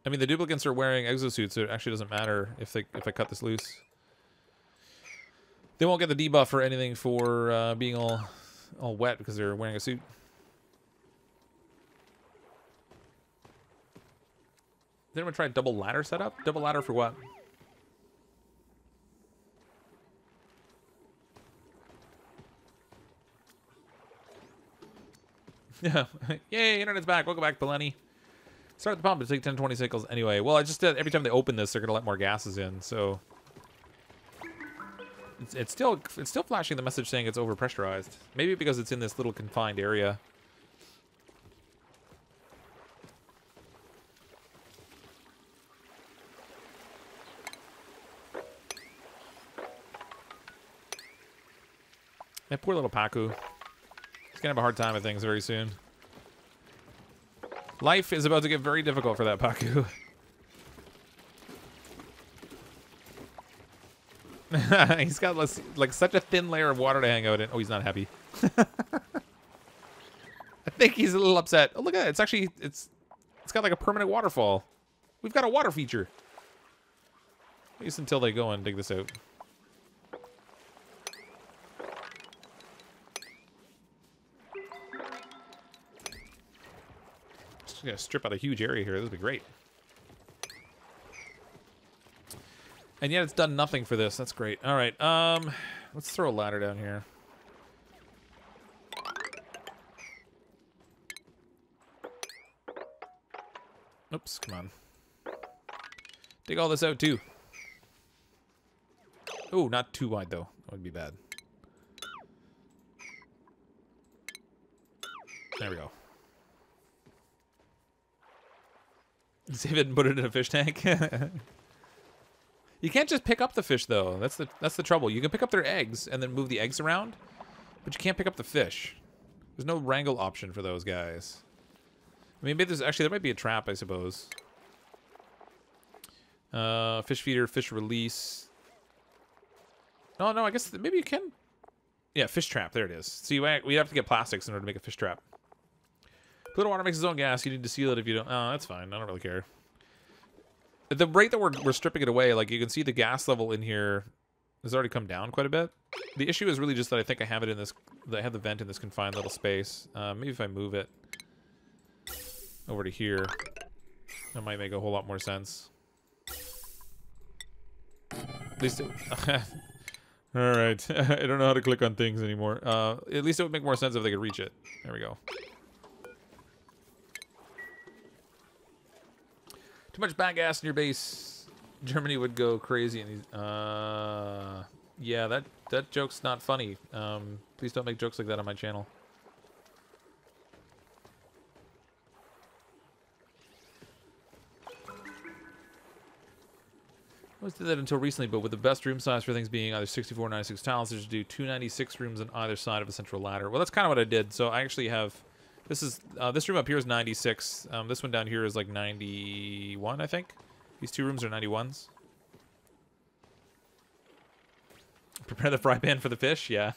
I mean, the duplicants are wearing exosuits, so it actually doesn't matter if I cut this loose. They won't get the debuff or anything for being all wet because they're wearing a suit. Did anyone try double ladder setup? Double ladder for what? Yeah. Yay, internet's back. Welcome back, Peleni. Start the pump. It'll take 10 to 20 cycles anyway. Well, I just did, every time they open this, they're going to let more gases in, so... It's still flashing the message saying it's overpressurized. Maybe because it's in this little confined area. That poor little Paku. He's gonna have a hard time with things very soon. Life is about to get very difficult for that Paku. He's got like such a thin layer of water to hang out in. Oh, he's not happy. I think he's a little upset. Oh, look at that. It's actually it's got like a permanent waterfall. We've got a water feature. At least until they go and dig this out. Just gonna strip out a huge area here. This would be great. And yet it's done nothing for this. That's great. All right. Let's throw a ladder down here. Oops, come on. Dig all this out too. Oh, not too wide though. That would be bad. There we go. Save it and put it in a fish tank. You can't just pick up the fish though. That's the trouble. You can pick up their eggs and then move the eggs around, but you can't pick up the fish. There's no wrangle option for those guys. I mean, maybe there's actually there might be a trap, I suppose. Fish feeder, fish release. Oh no, I guess maybe you can. Yeah, fish trap. There it is. See, we have to get plastics in order to make a fish trap. Polluted water makes its own gas. You need to seal it if you don't. Oh, that's fine. I don't really care. At the rate that we're stripping it away, like you can see the gas level in here has already come down quite a bit. The issue is really just that I think I have it in this. I have the vent in this confined little space. Maybe if I move it over to here, that might make a whole lot more sense. At least it, all right. I don't know how to click on things anymore. At least it would make more sense if they could reach it. There we go. Too much bad gas in your base. Germany would go crazy. And yeah, that joke's not funny. Please don't make jokes like that on my channel. I always did that until recently, but with the best room size for things being either 64 or 96 tiles, there's to do 296 rooms on either side of a central ladder. Well, that's kind of what I did. So I actually have, this room up here is 96. This one down here is like 91, I think. These two rooms are 91s. Prepare the fry pan for the fish, yeah.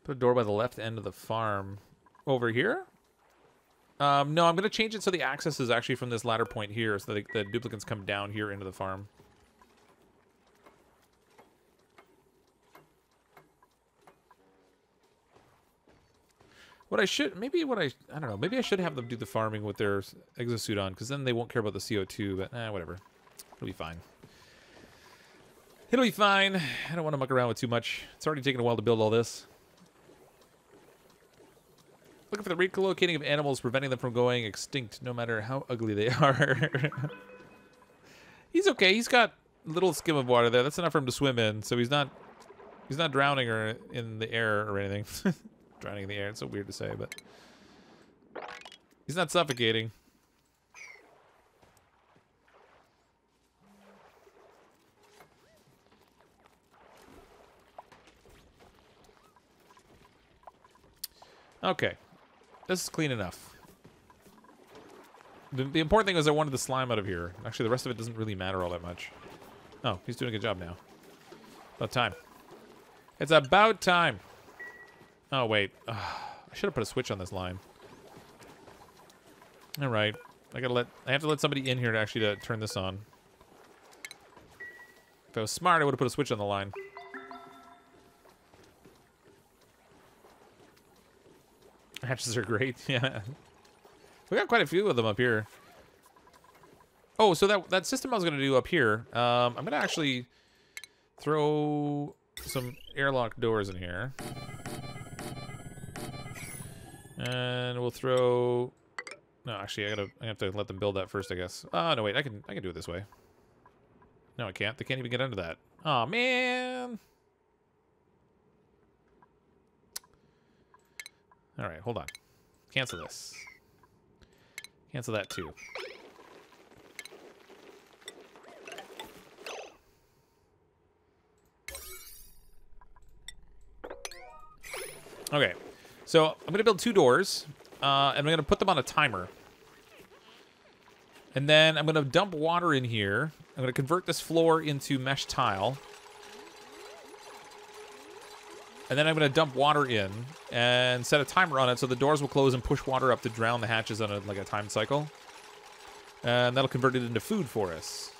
Put a door by the left end of the farm. Over here? No, I'm going to change it so the access is actually from this ladder point here, so that the duplicants come down here into the farm. What I should, I don't know, maybe I should have them do the farming with their exosuit on, because then they won't care about the CO2, but whatever. It'll be fine. It'll be fine. I don't want to muck around with too much. It's already taken a while to build all this. Looking for the relocating of animals, preventing them from going extinct, no matter how ugly they are. He's okay. He's got a little skim of water there. That's enough for him to swim in, so he's not drowning or in the air or anything. Drowning in the air. It's so weird to say, but he's not suffocating. Okay. This is clean enough. The important thing is I wanted the slime out of here. Actually, the rest of it doesn't really matter all that much. Oh, he's doing a good job now. About time. It's about time. Oh, wait. I should have put a switch on this line. All right. I have to let somebody in here to actually turn this on. If I was smart, I would have put a switch on the line. Hatches are great. Yeah. We got quite a few of them up here. Oh, so that system I was going to do up here, I'm going to actually throw some airlock doors in here. And we'll throw... No, actually, I have to let them build that first, I guess. Oh, no, wait. I can do it this way. No, I can't. They can't even get under that. Oh, man. All right, hold on. Cancel this. Cancel that, too. Okay. So I'm going to build 2 doors, and I'm going to put them on a timer. And then I'm going to dump water in here. I'm going to convert this floor into mesh tile. And then I'm going to dump water in and set a timer on it so the doors will close and push water up to drown the hatches on like a timed cycle. And that'll convert it into food for us.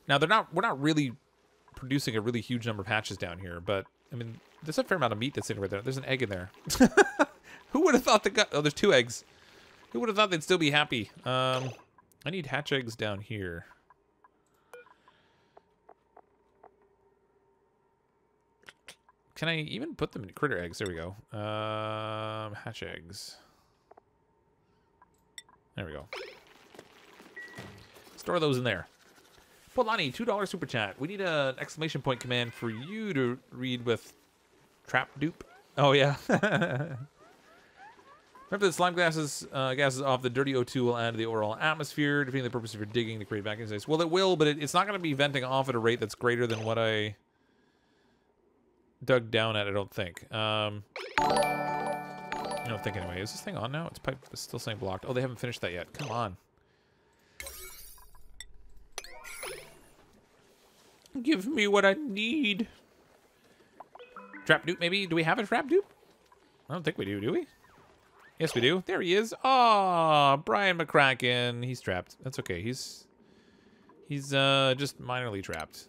Now, we're not really producing a really huge number of hatches down here, but, I mean, there's a fair amount of meat that's in right there. There's an egg in there. Who would have thought oh, there's 2 eggs. Who would have thought they'd still be happy? I need hatch eggs down here. Can I even put them in critter eggs? There we go. Hatch eggs. There we go. Store those in there. Polani, $2 super chat. We need an exclamation point command for you to read with trap dupe. Oh, yeah. Remember that slime gases off the dirty O2 will add to the overall atmosphere, defeating the purpose of your digging to create vacuum space. Well, it will, but it's not going to be venting off at a rate that's greater than what I dug down at, I don't think. I don't think anyway. Is this thing on now? It's still saying blocked. Oh, they haven't finished that yet. Come on. Give me what I need. Trap dupe, maybe? Do we have a trap dupe? I don't think we do we? Yes, we do. There he is. Ah, Brian McCracken. He's trapped. That's okay. He's just minorly trapped.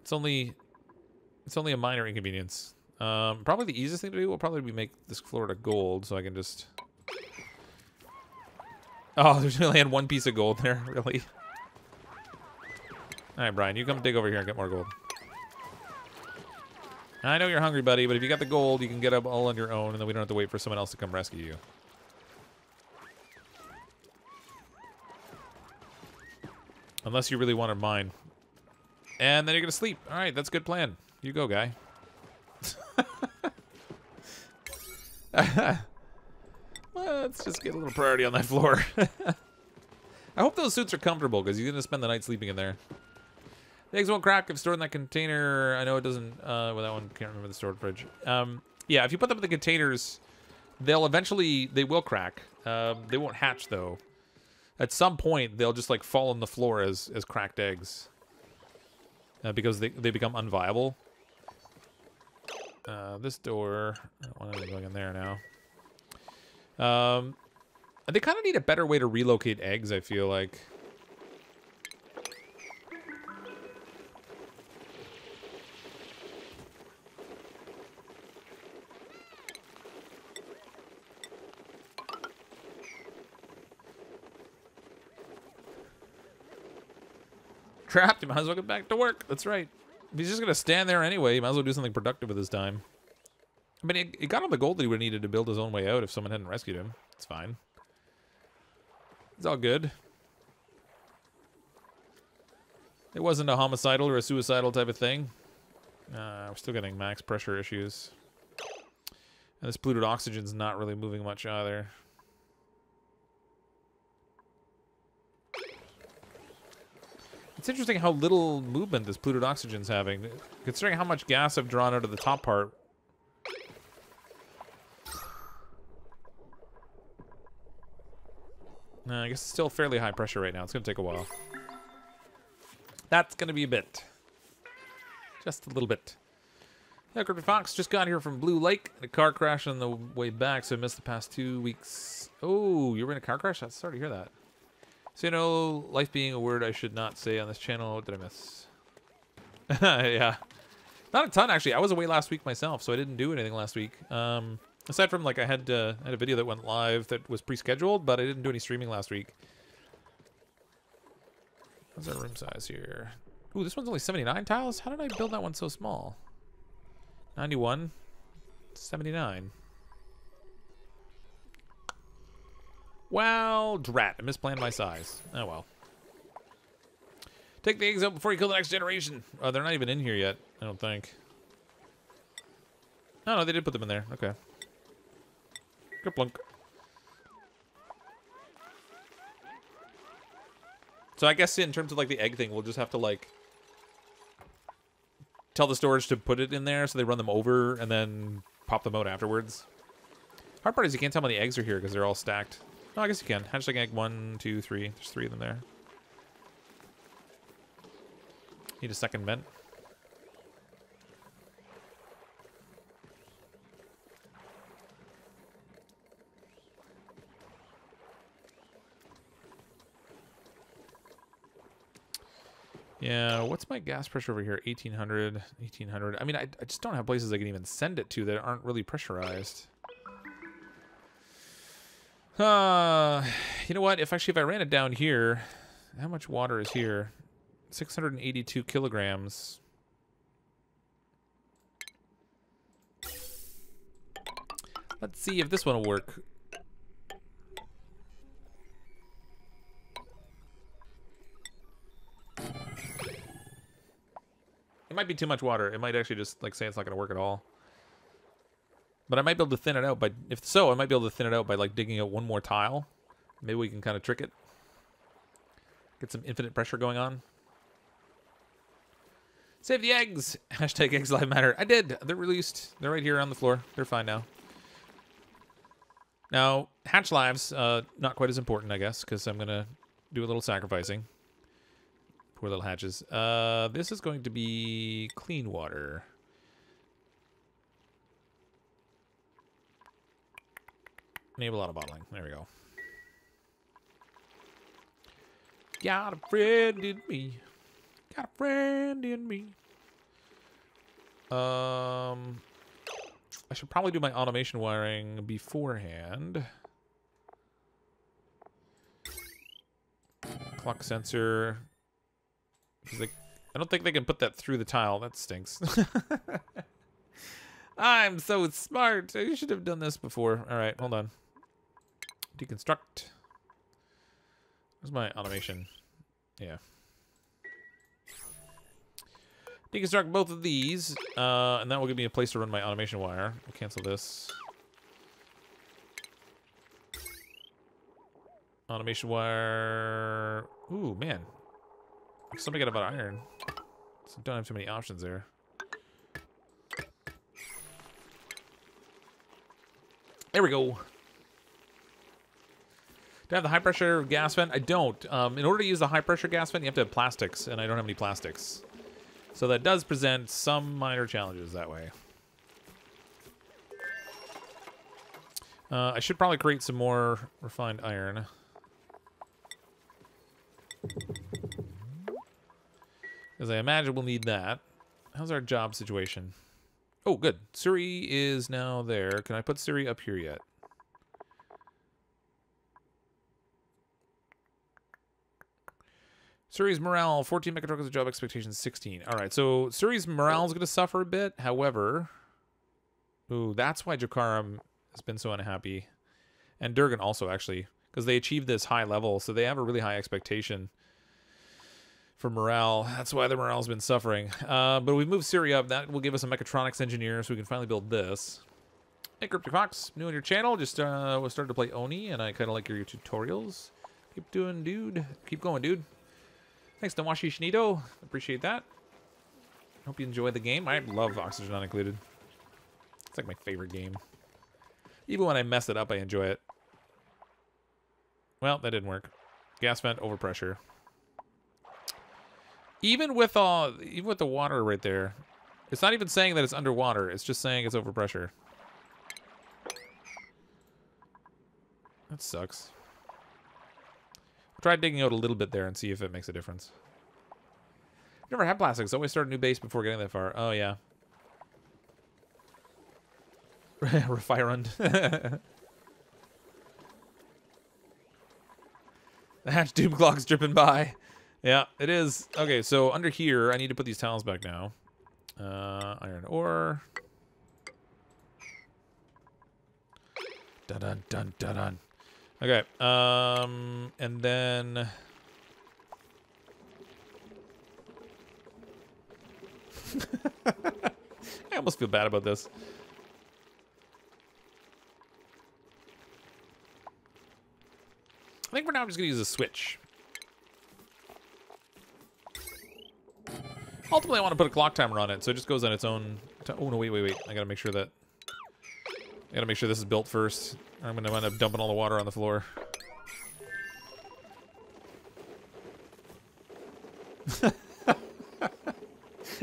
It's only a minor inconvenience. Probably the easiest thing to do will probably be make this floor to gold, so I can just... Oh, there's only had one piece of gold there, really. Alright, Brian, you come dig over here and get more gold. I know you're hungry, buddy, but if you got the gold, you can get up all on your own, and then we don't have to wait for someone else to come rescue you. Unless you really want to mine. And then you're going to sleep. Alright, that's a good plan. You go, guy. Let's just get a little priority on that floor. I hope those suits are comfortable, because he's going to spend the night sleeping in there. The eggs won't crack if stored in that container. I know it doesn't. Well, that one can't remember the stored fridge. Yeah, if you put them in the containers, they will crack. They won't hatch though. At some point, they'll just like fall on the floor as cracked eggs because they become unviable. This door, I don't want anything going in there now. They kind of need a better way to relocate eggs, I feel like. Trapped, you might as well get back to work. That's right. If he's just going to stand there anyway, you might as well do something productive with his time. I mean, he got all the gold that he would have needed to build his own way out if someone hadn't rescued him. It's fine. It's all good. It wasn't a homicidal or a suicidal type of thing. We're still getting max pressure issues. And this polluted oxygen's not really moving much either. It's interesting how little movement this polluted oxygen's having, considering how much gas I've drawn out of the top part. I guess it's still fairly high pressure right now. It's going to take a while. That's going to be a bit. Just a little bit. Yeah, CrypticFox just got here from Blue Lake. A car crash on the way back, so I missed the past 2 weeks. Oh, you were in a car crash? I'm sorry to hear that. So, you know, life being a word I should not say on this channel. What did I miss? Yeah. Not a ton, actually. I was away last week myself, so I didn't do anything last week. Aside from, like, I had a video that went live that was pre-scheduled, but I didn't do any streaming last week. What's our room size here? Ooh, this one's only 79 tiles? How did I build that one so small? 91. 79. Well, drat. I misplanned my size. Oh, well. Take the eggs out before you kill the next generation. Oh, they're not even in here yet, I don't think. Oh, no, they did put them in there. Okay. Kerplunk. So I guess in terms of, like, the egg thing, we'll just have to, like, tell the storage to put it in there so they run them over and then pop them out afterwards. Hard part is you can't tell how many eggs are here because they're all stacked. Oh, I guess you can. Hatchling egg 1, 2, 3. There's 3 of them there. Need a second vent. Yeah, what's my gas pressure over here? 1800, 1800. I mean, I just don't have places I can even send it to that aren't really pressurized. You know what? If I ran it down here, how much water is here? 682 kilograms. Let's see if this one will work. It might be too much water. It might actually just, like, say it's not going to work at all. But I might be able to thin it out by, if so, I might be able to thin it out by like digging out one more tile. Maybe we can kind of trick it. Get some infinite pressure going on. Save the eggs! Hashtag eggs live matter. I did. They're released. They're right here on the floor. They're fine now. Now, hatch lives, not quite as important, I guess, because I'm going to do a little sacrificing. Poor little hatches. This is going to be clean water. Enable auto bottling. There we go. Got a friend in me. Got a friend in me. I should probably do my automation wiring beforehand. Clock sensor. I don't think they can put that through the tile. That stinks. I'm so smart. I should have done this before. All right, hold on. Deconstruct. Where's my automation? Yeah. Deconstruct both of these, and that will give me a place to run my automation wire. We'll cancel this. Automation wire. Ooh, man. Something about iron. So don't have too many options there. There we go. Do I have the high pressure gas vent? I don't. In order to use the high pressure gas vent, you have to have plastics, and I don't have any plastics. So that does present some minor challenges that way. I should probably create some more refined iron. Because I imagine we'll need that. How's our job situation? Oh, good. Suri is now there. Can I put Suri up here yet? Suri's morale, 14 mechatronics job expectations, 16. All right, so Suri's morale is going to suffer a bit. However, ooh, that's why Jakaram has been so unhappy. And Durgan also, actually, because they achieved this high level, so they have a really high expectation for morale. That's why the morale's been suffering. But we've moved Suri up. That will give us a mechatronics engineer, so we can finally build this. Hey, CrypticFox, new on your channel. Just started to play Oni, and I kind of like your tutorials. Keep doing, dude. Keep going, dude. Thanks, Nawashi Shinito. Appreciate that. Hope you enjoy the game. I love Oxygen Not Included. It's like my favorite game. Even when I mess it up, I enjoy it. Well, that didn't work. Gas vent overpressure. Even with the water right there, it's not even saying that it's underwater. It's just saying it's overpressure. That sucks. Try digging out a little bit there and see if it makes a difference. Never had plastics. Always start a new base before getting that far. Oh, yeah. Refirund. The hatch doom clock's dripping by. Yeah, it is. Okay, so under here, I need to put these tiles back now. Iron ore. Dun dun dun dun. Okay, and then I almost feel bad about this. I think for now I'm just gonna use a switch. Ultimately, I want to put a clock timer on it, so it just goes on its own. Oh no, wait! I gotta make sure that. I gotta make sure this is built first. I'm gonna end up dumping all the water on the floor.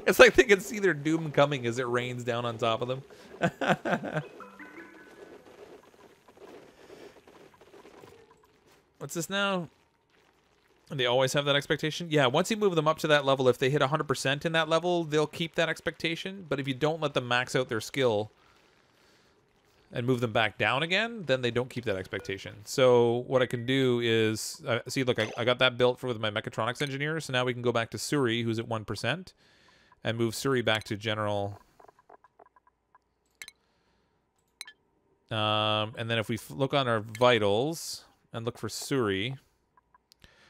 It's like they can see their doom coming as it rains down on top of them. What's this now? They always have that expectation? Yeah, once you move them up to that level, if they hit 100% in that level, they'll keep that expectation. But if you don't let them max out their skill and move them back down again, then they don't keep that expectation. So what I can do is, see, look, I got that built with my mechatronics engineer. So now we can go back to Suri, who's at 1%, and move Suri back to general. And then if we look on our vitals and look for Suri,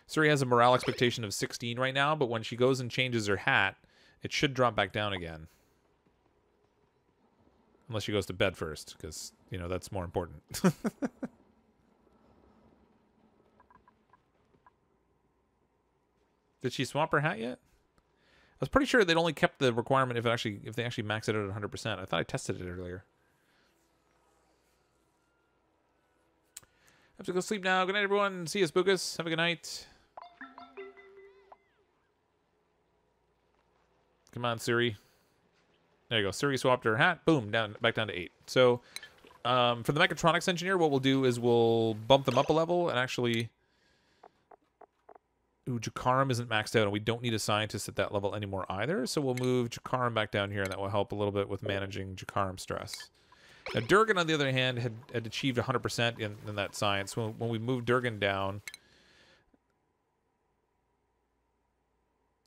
Suri has a morale expectation of 16 right now, but when she goes and changes her hat, it should drop back down again. Unless she goes to bed first, because, you know, that's more important. Did she swap her hat yet? I was pretty sure they'd only kept the requirement if they actually maxed it out at 100%. I thought I tested it earlier. I have to go sleep now. Good night, everyone. See you, Spookus. Have a good night. Come on, Siri. There you go. Siri swapped her hat. Boom, back down to 8. So, for the mechatronics engineer, what we'll do is we'll bump them up a level and actually... Ooh, Jakaram isn't maxed out, and we don't need a scientist at that level anymore either. So we'll move Jakaram back down here, and that will help a little bit with managing Jakaram stress. Now, Durgan, on the other hand, had achieved 100% in that science. When we moved Durgan down...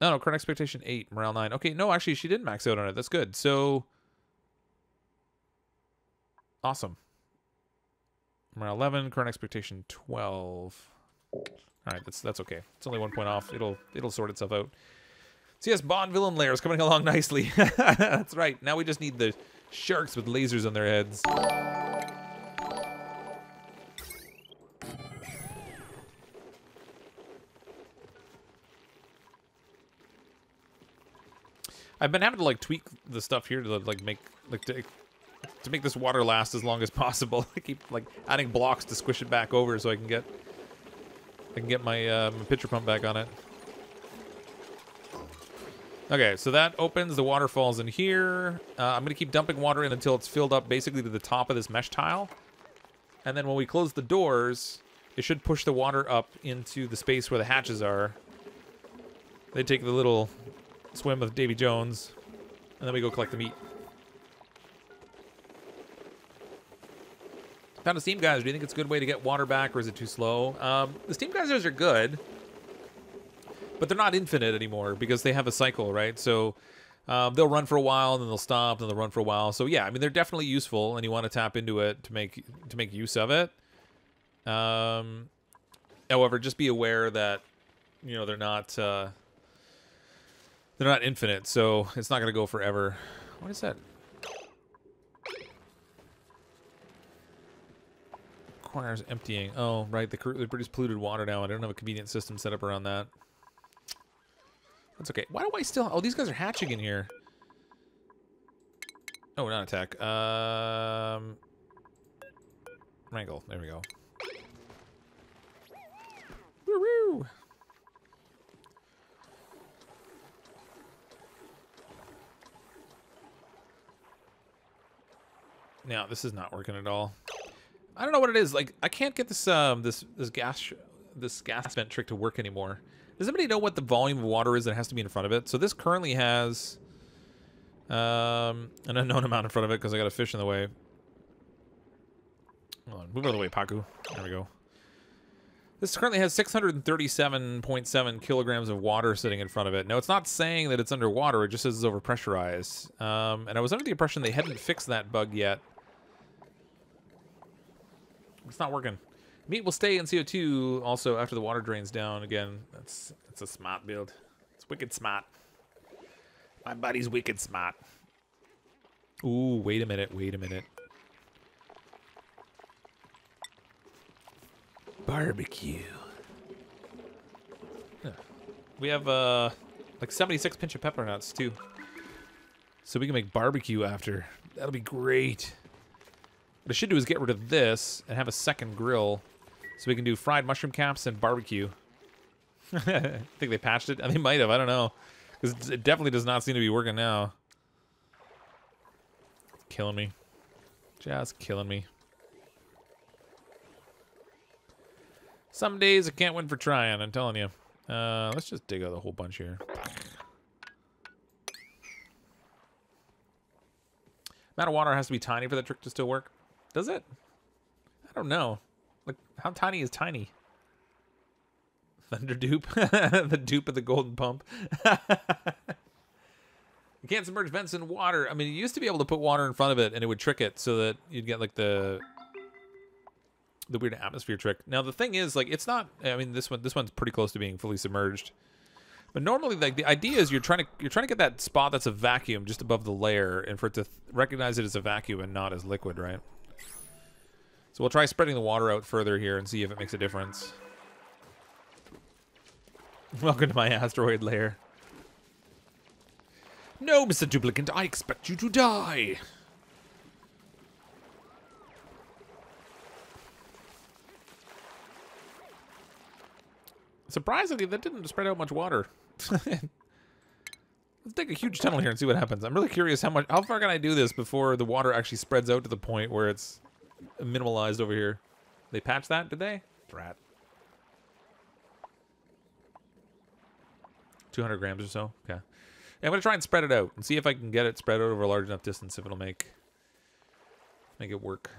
No, current expectation 8, morale 9. Okay, no, actually, she didn't max out on it. That's good. So, awesome. Morale 11, current expectation 12. All right, that's okay. It's only 1 point off. It'll sort itself out. So yes, Bond villain lair is coming along nicely. That's right. Now we just need the sharks with lasers on their heads. I've been having to like tweak the stuff here to like make to make this water last as long as possible. I keep like adding blocks to squish it back over so I can get my pitcher pump back on it. Okay, so that opens. The water falls in here. I'm gonna keep dumping water in until it's filled up basically to the top of this mesh tile, and then when we close the doors, it should push the water up into the space where the hatches are. They take the little swim with Davy Jones, and then we go collect the meat. Found a steam geyser. Do you think it's a good way to get water back, or is it too slow? The steam geysers are good, but they're not infinite anymore because they have a cycle, right? So they'll run for a while, and then they'll stop, and they'll run for a while. So yeah, I mean, they're definitely useful, and you want to tap into it to make use of it. However, just be aware that, you know, they're not infinite, so it's not going to go forever. What is that? Requires emptying. Oh, right. They produce polluted water now. I don't have a convenient system set up around that. That's okay. Why do I still... Oh, these guys are hatching in here. Oh, not attack. Wrangle. There we go. Woo-woo! Now, this is not working at all. I don't know what it is. Like, I can't get this this gas vent trick to work anymore. Does anybody know what the volume of water is that has to be in front of it? So this currently has an unknown amount in front of it because I got a fish in the way. Hold on, move out of the way, Paku. There we go. This currently has 637.7 kilograms of water sitting in front of it. Now, it's not saying that it's underwater. It just says it's overpressurized. And I was under the impression they hadn't fixed that bug yet. It's not working. Meat will stay in CO2 also after the water drains down. Again, that's a smart build. It's wicked smart. My buddy's wicked smart. Ooh, wait a minute. Wait a minute. Barbecue. Yeah. We have like 76 pinch of peppernuts too, so we can make barbecue after. That'll be great. What I should do is get rid of this and have a second grill, so we can do fried mushroom caps and barbecue. I think they patched it. They might have. I don't know, because it definitely does not seem to be working now. It's killing me. Just killing me. Some days I can't win for trying, I'm telling you. Let's just dig out a whole bunch here. Amount of water has to be tiny for that trick to still work. Does it? I don't know. Like, how tiny is tiny? Thunder dupe? The dupe of the golden pump. You can't submerge vents in water. I mean, you used to be able to put water in front of it and it would trick it so that you'd get like the weird atmosphere trick. Now the thing is, like, it's not. I mean, this one's pretty close to being fully submerged, But normally, like, the idea is you're trying to get that spot that's a vacuum just above the layer, and for it to recognize it as a vacuum and not as liquid, right? So we'll try spreading the water out further here and see if it makes a difference. Welcome to my asteroid layer. No, Mr. Duplicant, I expect you to die. Surprisingly, that didn't spread out much water. Let's dig a huge tunnel here and see what happens. I'm really curious how far can I do this before the water actually spreads out to the point where it's minimalized over here. They patched that, did they? Drat. 200 grams or so. Okay. Yeah, I'm gonna try and spread it out and see if I can get it spread out over a large enough distance. If it'll make it work.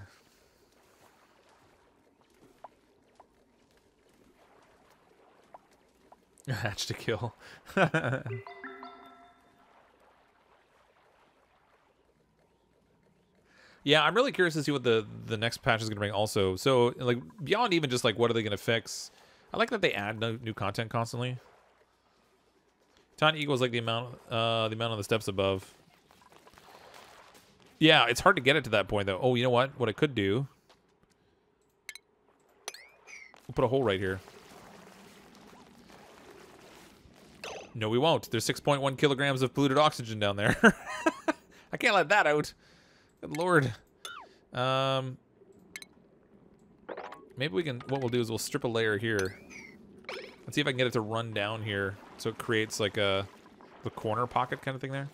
Hatch to kill. Yeah, I'm really curious to see what the next patch is going to bring also. So, like, beyond even just, like, what are they going to fix, I like that they add new content constantly. Time equals, like, the amount on the steps above. Yeah, it's hard to get it to that point, though. Oh, you know what? What I could do... We'll put a hole right here. No, we won't. There's 6.1 kilograms of polluted oxygen down there. I can't let that out. Good lord. Maybe we can... What we'll do is we'll strip a layer here. Let's see if I can get it to run down here so it creates like the corner pocket kind of thing there.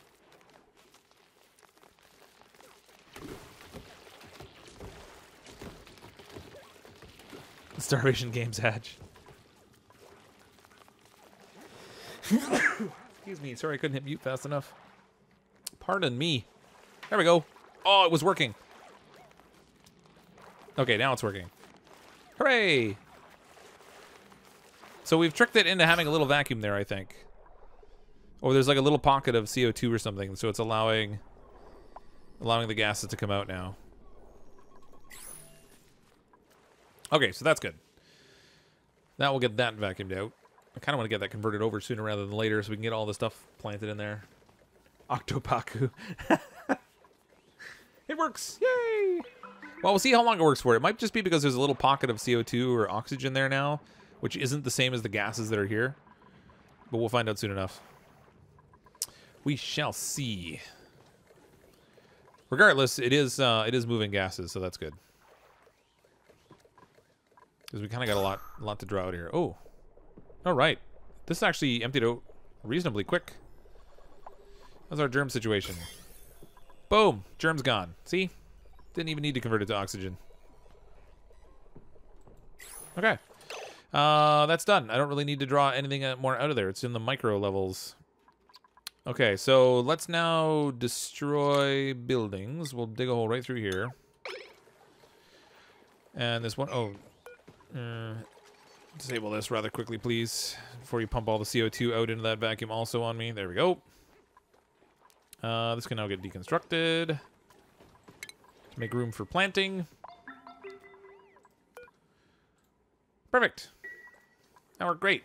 Starvation Games hatch. Excuse me. Sorry I couldn't hit mute fast enough. Pardon me. There we go. Oh, it was working. Okay, now it's working. Hooray! So we've tricked it into having a little vacuum there, I think. Or there's like a little pocket of CO2 or something, so it's allowing the gases to come out now. Okay, so that's good. Now we'll get that vacuumed out. I kind of want to get that converted over sooner rather than later so we can get all the stuff planted in there. Octopaku. It works! Yay! Well, we'll see how long it works for. It might just be because there's a little pocket of CO2 or oxygen there now, which isn't the same as the gases that are here. But we'll find out soon enough. We shall see. Regardless, it is moving gases, so that's good. Because we kind of got a lot to draw out here. Oh. All right. This actually emptied out reasonably quick. How's our germ situation? Boom! Germ's gone. See? Didn't even need to convert it to oxygen. Okay. That's done. I don't really need to draw anything more out of there. It's in the micro levels. Okay, so let's now destroy buildings. We'll dig a hole right through here. And this one... Oh. Disable this rather quickly, please. Before you pump all the CO2 out into that vacuum also on me. There we go. This can now get deconstructed. To make room for planting. Perfect. Now we're great.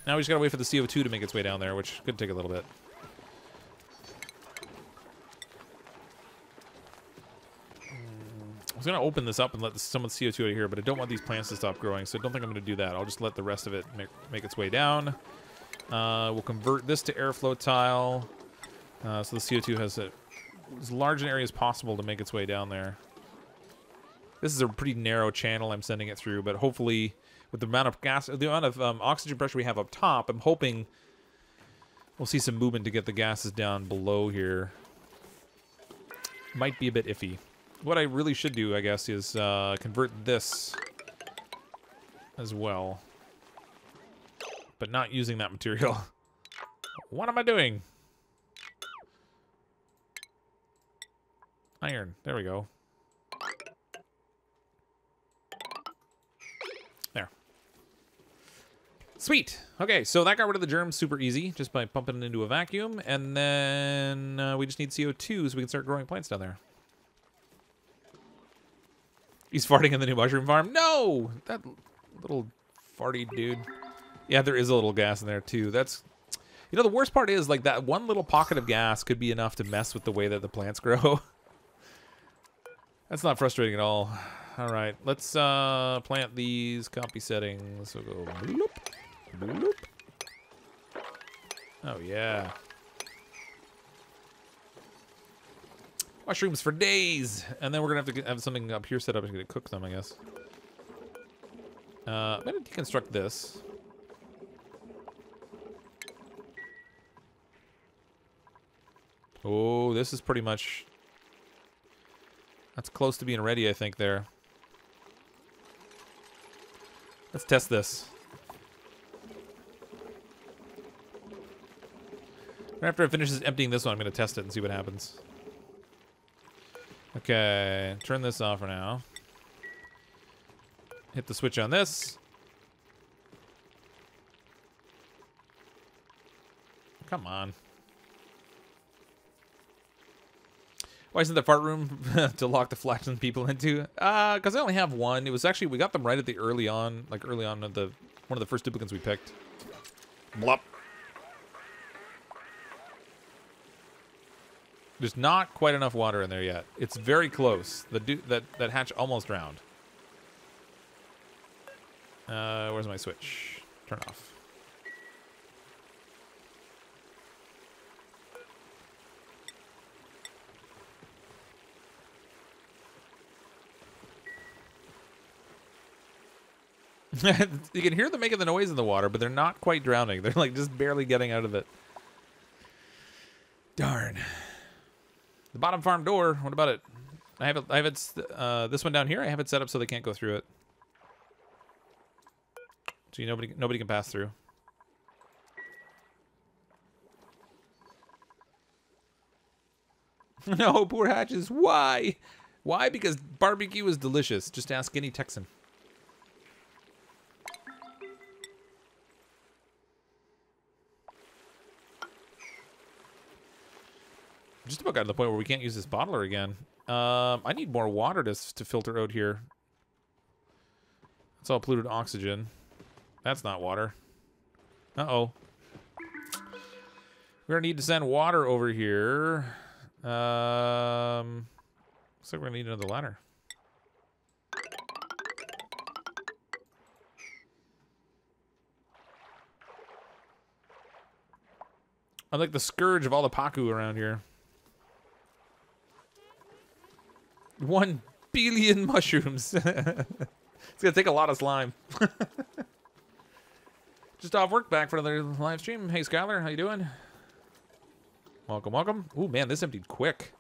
Now we just gotta wait for the CO2 to make its way down there, which could take a little bit. I was gonna open this up and let some of the CO2 out of here, but I don't want these plants to stop growing, so I don't think I'm gonna do that. I'll just let the rest of it make its way down. We'll convert this to airflow tile, so the CO2 has as large an area as possible to make its way down there. This is a pretty narrow channel I'm sending it through, but hopefully, with the amount of gas, the amount of oxygen pressure we have up top, I'm hoping we'll see some movement to get the gases down below here. Might be a bit iffy. What I really should do, I guess, is convert this as well. But not using that material. What am I doing? Iron. There we go. There. Sweet. Okay, so that got rid of the germs super easy, just by pumping it into a vacuum. And then we just need CO2 so we can start growing plants down there. He's farting in the new mushroom farm? No! That little farty dude. Yeah, there is a little gas in there too. That's, you know, the worst part is like that one little pocket of gas could be enough to mess with the way that the plants grow. That's not frustrating at all. All right, let's plant these. Copy settings. We'll go bloop, bloop. Oh yeah. Mushrooms for days, and then we're gonna have to have something up here set up and cook them, I guess. I'm gonna deconstruct this. Oh, this is pretty much... That's close to being ready, I think, there. Let's test this. After I finish emptying this one, I'm going to test it and see what happens. Okay, turn this off for now. Hit the switch on this. Come on. Why isn't the fart room to lock the flaxen people into? Because I only have one. It was actually, we got them right at the early on, like early on the one of the first duplicants we picked. Blop. There's not quite enough water in there yet. It's very close. That hatch almost drowned. Where's my switch? Turn off. You can hear them making the noise in the water, but they're not quite drowning. They're like just barely getting out of it. Darn. The bottom farm door. What about it? I have it. This one down here. I have it set up so they can't go through it. So nobody can pass through. No, poor hatches. Why? Why? Because barbecue is delicious. Just ask any Texan. Just about got to the point where we can't use this bottler again. I need more water to filter out here. It's all polluted oxygen. That's not water. Uh-oh. We're going to need to send water over here. Looks like we're going to need another ladder. I'm like the scourge of all the Paku around here. 1 billion mushrooms. It's gonna take a lot of slime. Just off work, back for another live stream. Hey Skylar, how you doing? Welcome, welcome. Ooh man, this emptied quick.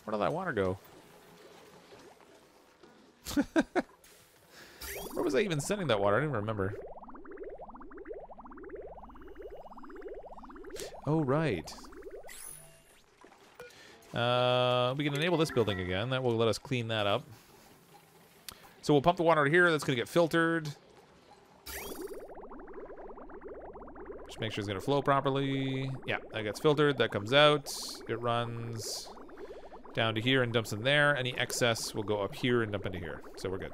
Where did that water go? Where was I even sending that water? I don't even remember. Oh right. We can enable this building again. That will let us clean that up. So we'll pump the water out here. That's going to get filtered. Just make sure it's going to flow properly. Yeah, that gets filtered. That comes out. It runs down to here and dumps in there. Any excess will go up here and dump into here. So we're good.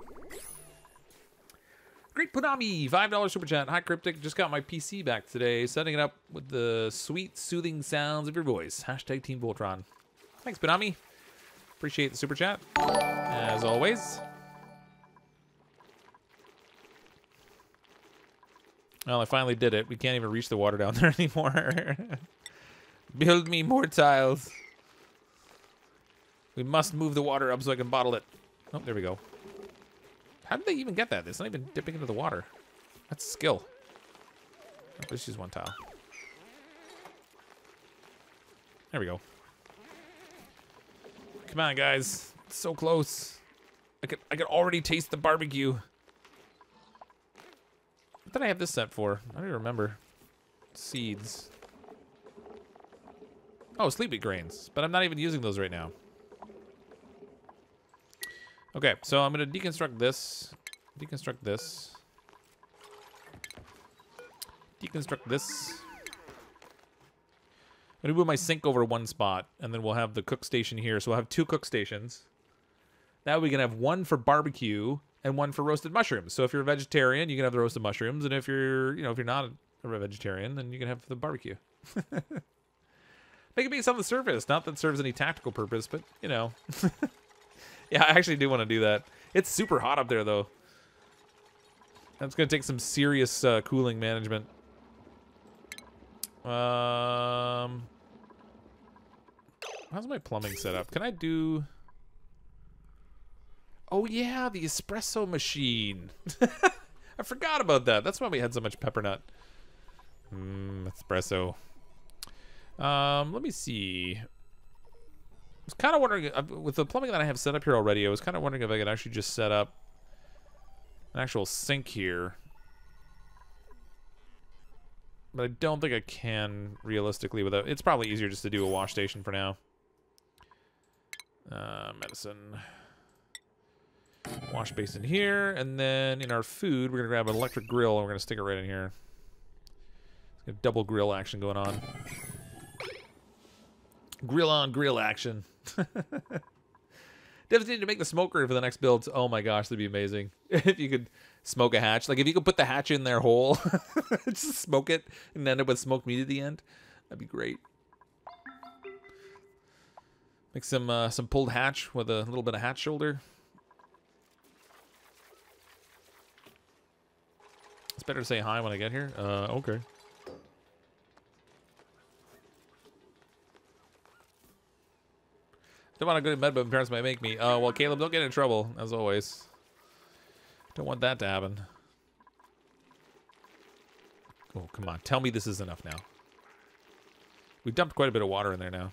Great Punami, $5 super chat. Hi Cryptic, just got my PC back today. Setting it up with the sweet, soothing sounds of your voice. Hashtag Team Voltron. Thanks, Punami. Appreciate the super chat, as always. Well, I finally did it. We can't even reach the water down there anymore. Build me more tiles. We must move the water up so I can bottle it. Oh, there we go. How did they even get that? It's not even dipping into the water. That's skill. Oh, let's use one tile. There we go. Come on, guys. It's so close. I could already taste the barbecue. What did I have this set for? I don't even remember. Seeds. Oh, sleepy grains. But I'm not even using those right now. Okay, so I'm going to deconstruct this. Deconstruct this. Deconstruct this. I'm going to move my sink over one spot, and then we'll have the cook station here. So we'll have 2 cook stations. Now we can have one for barbecue, and one for roasted mushrooms. So if you're a vegetarian, you can have the roasted mushrooms, and if you're, if you're not a vegetarian, then you can have the barbecue. Make it base on the surface. Not that it serves any tactical purpose, but, Yeah, I actually do want to do that. It's super hot up there, though. That's going to take some serious cooling management. How's my plumbing set up? Can I do... Oh, yeah, the espresso machine. I forgot about that. That's why we had so much peppernut. Espresso. Let me see. I was kind of wondering, with the plumbing that I have set up here already, I was kind of wondering if I could actually just set up an actual sink here. But I don't think I can, realistically, without... It's probably easier just to do a wash station for now. Medicine. Wash basin here, and then in our food, we're going to grab an electric grill, and we're going to stick it right in here. Got double grill action going on. Grill on grill action. Definitely need to make the smoker for the next builds. Oh my gosh, that'd be amazing. If you could smoke a hatch. Like if you could put the hatch in their hole, just smoke it, and end up with smoked meat at the end. That'd be great. Make some pulled hatch with a little bit of hatch shoulder. It's better to say hi when I get here. Okay. Don't want to go to bed, but my parents might make me. Well, Caleb, don't get in trouble, as always. Don't want that to happen. Oh, come on. Tell me this is enough now. We dumped quite a bit of water in there now.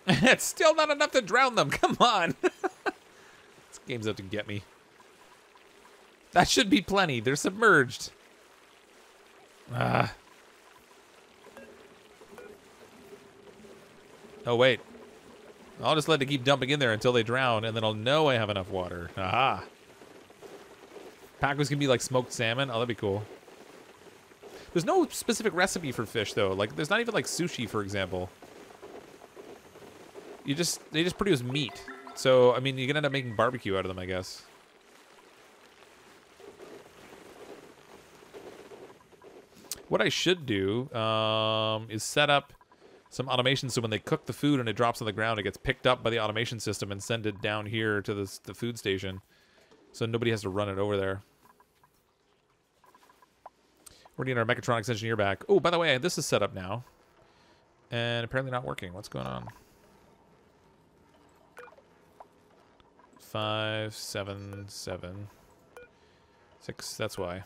It's still not enough to drown them. Come on. This game's out to get me. That should be plenty. They're submerged. Oh, wait. I'll just let it keep dumping in there until they drown, and then I'll know I have enough water. Aha. Pacos can be like smoked salmon. Oh, that'd be cool. There's no specific recipe for fish, though. Like, there's not even like sushi, for example. They just produce meat. So, I mean, you can end up making barbecue out of them, I guess. What I should do is set up some automation so when they cook the food and it drops on the ground, it gets picked up by the automation system and send it down here to the food station. So nobody has to run it over there. We're getting our mechatronics engineer back. Oh, by the way, this is set up now. And apparently not working. What's going on? 5, 7, 7, 6. That's why.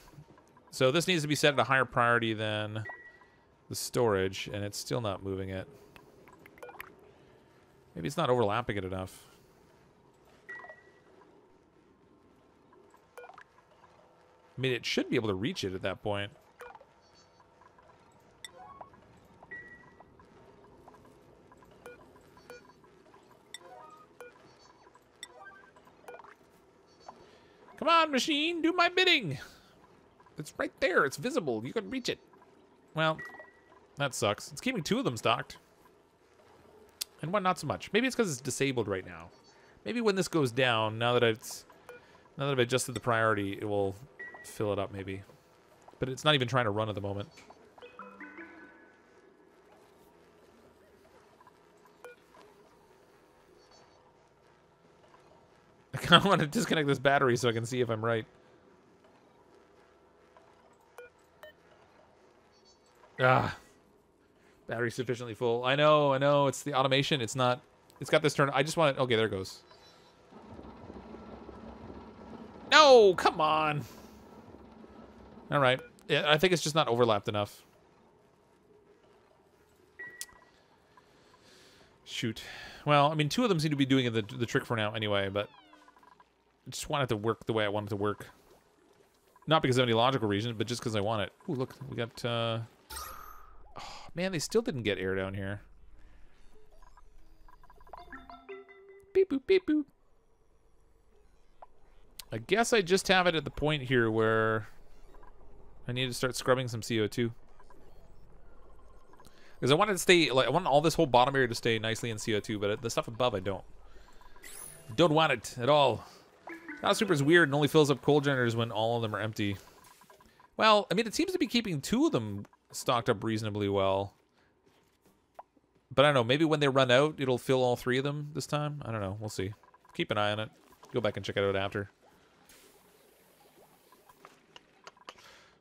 So this needs to be set at a higher priority than the storage, and it's still not moving it. Maybe it's not overlapping it enough. I mean, it should be able to reach it at that point. Come on, machine, do my bidding. It's right there. It's visible. You can reach it. Well, that sucks. It's keeping 2 of them stocked. And one not so much. Maybe it's because it's disabled right now. Maybe when this goes down, now that I've adjusted the priority, it will fill it up maybe. But it's not even trying to run at the moment. I kind of want to disconnect this battery so I can see if I'm right. Ah. Battery sufficiently full. I know. It's the automation. It's not... It's got this turn... I just want it... Okay, there it goes. No! Come on! Alright. Yeah, I think it's just not overlapped enough. Shoot. Well, I mean, 2 of them seem to be doing the trick for now anyway, but... I just want it to work the way I want it to work. Not because of any logical reason, but just because I want it. Ooh, look. We got... Oh, man, they still didn't get air down here. Beep, boop, beep, boop. I guess I just have it at the point here where I need to start scrubbing some CO2. Because I wanted to stay, like, I want all this whole bottom area to stay nicely in CO2, but the stuff above I don't. Don't want it at all. Now Super is weird and only fills up coal generators when all of them are empty. Well, I mean, it seems to be keeping 2 of them stocked up reasonably well. But I don't know, maybe when they run out, it'll fill all 3 of them this time? I don't know, we'll see. Keep an eye on it. Go back and check it out after.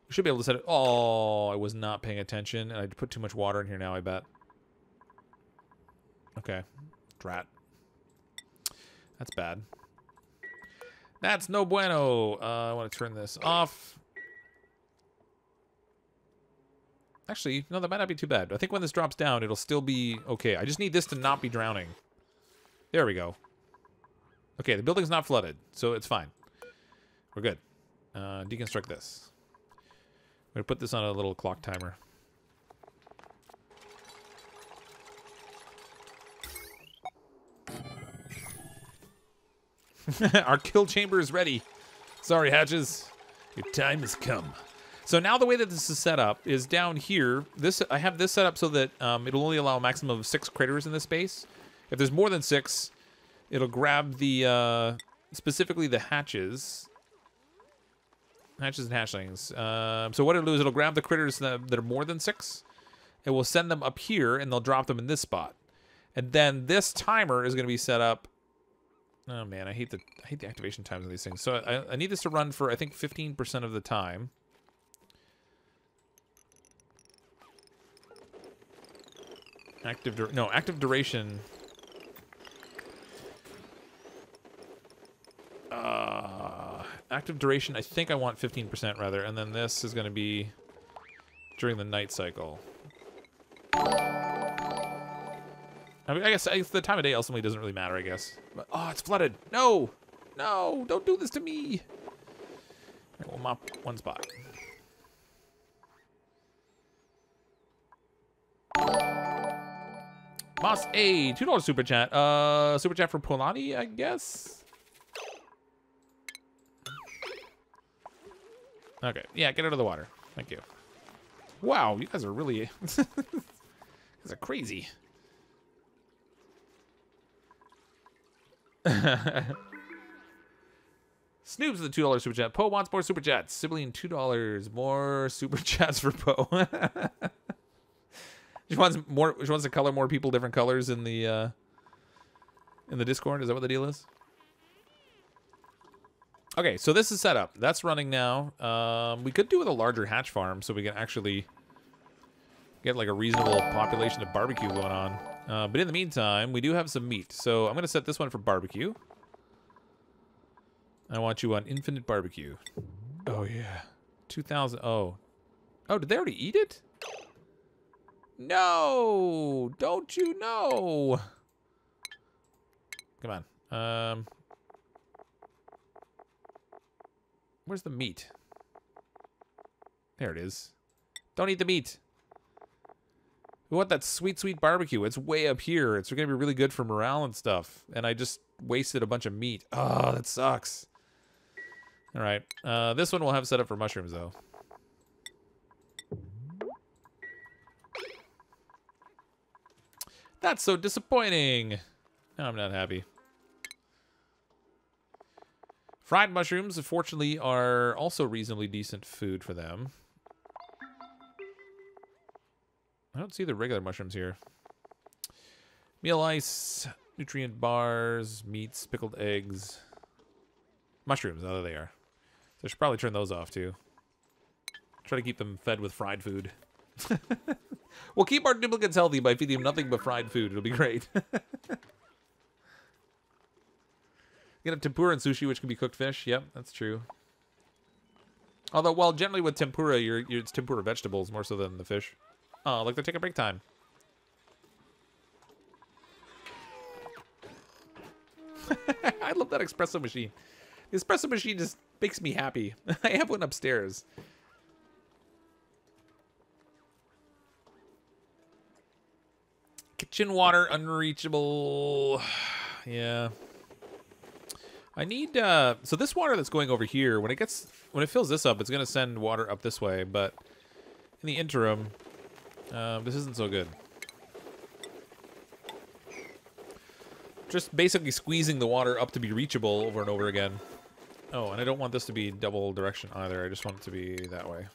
We should be able to set it... Oh, I was not paying attention, and I put too much water in here now, I bet. Okay. Drat. That's bad. That's no bueno. I want to turn this off. Actually, no, that might not be too bad. I think when this drops down, it'll still be okay. I just need this to not be drowning. There we go. Okay, the building's not flooded, so it's fine. We're good. Deconstruct this. I'm going to put this on a little clock timer. Our kill chamber is ready. Sorry, hatches. Your time has come. So now the way that this is set up is down here. I have this set up so that it'll only allow a maximum of 6 critters in this space. If there's more than 6, it'll grab the specifically the hatches. Hatches and hatchlings. So what it'll do is it'll grab the critters that are more than 6. It will send them up here, and they'll drop them in this spot. And then this timer is going to be set up. Oh man, I hate the activation times of these things. So I need this to run for I think 15% of the time. Active duration. Active duration, I think I want 15% rather, and then this is going to be during the night cycle. I mean, I guess the time of day ultimately doesn't really matter, I guess. But, oh, it's flooded. No! No! Don't do this to me! Right, we'll mop one spot. Moss A, $2 super chat. Super chat for Polani, I guess? Okay, yeah, get out of the water. Thank you. Wow, you guys are really... you guys are crazy. Snoobs the $2 super chat. Poe wants more super chats. Sibling $2. More super chats for Poe. She wants to color more people different colors in the Discord. Is that what the deal is? Okay, so this is set up. That's running now. We could do with a larger hatch farm so we can actually get like a reasonable population of barbecue going on. But in the meantime, we do have some meat. So I'm going to set this one for barbecue. I want you on infinite barbecue. Oh, yeah. 2,000. Oh. Oh, did they already eat it? No! Don't you know? Come on. Where's the meat? There it is. Don't eat the meat. We want that sweet, sweet barbecue. It's way up here. It's going to be really good for morale and stuff. And I just wasted a bunch of meat. Oh, that sucks. All right. This one we'll have set up for mushrooms, though. That's so disappointing. No, I'm not happy. Fried mushrooms, fortunately, are also reasonably decent food for them. I don't see the regular mushrooms here. Meal ice, nutrient bars, meats, pickled eggs. Mushrooms, oh, there they are. So I should probably turn those off, too. Try to keep them fed with fried food. We'll keep our duplicants healthy by feeding them nothing but fried food. It'll be great. Get a tempura and sushi, which can be cooked fish. Yep, that's true. Although, well, generally with tempura, it's tempura vegetables more so than the fish. Oh, look, they're taking break time. I love that espresso machine. The espresso machine just makes me happy. I have one upstairs. Kitchen water unreachable. Yeah. I need so this water that's going over here, when it fills this up, it's gonna send water up this way, but in the interim, this isn't so good. Just basically squeezing the water up to be reachable over and over again. Oh, and I don't want this to be double direction either. I just want it to be that way.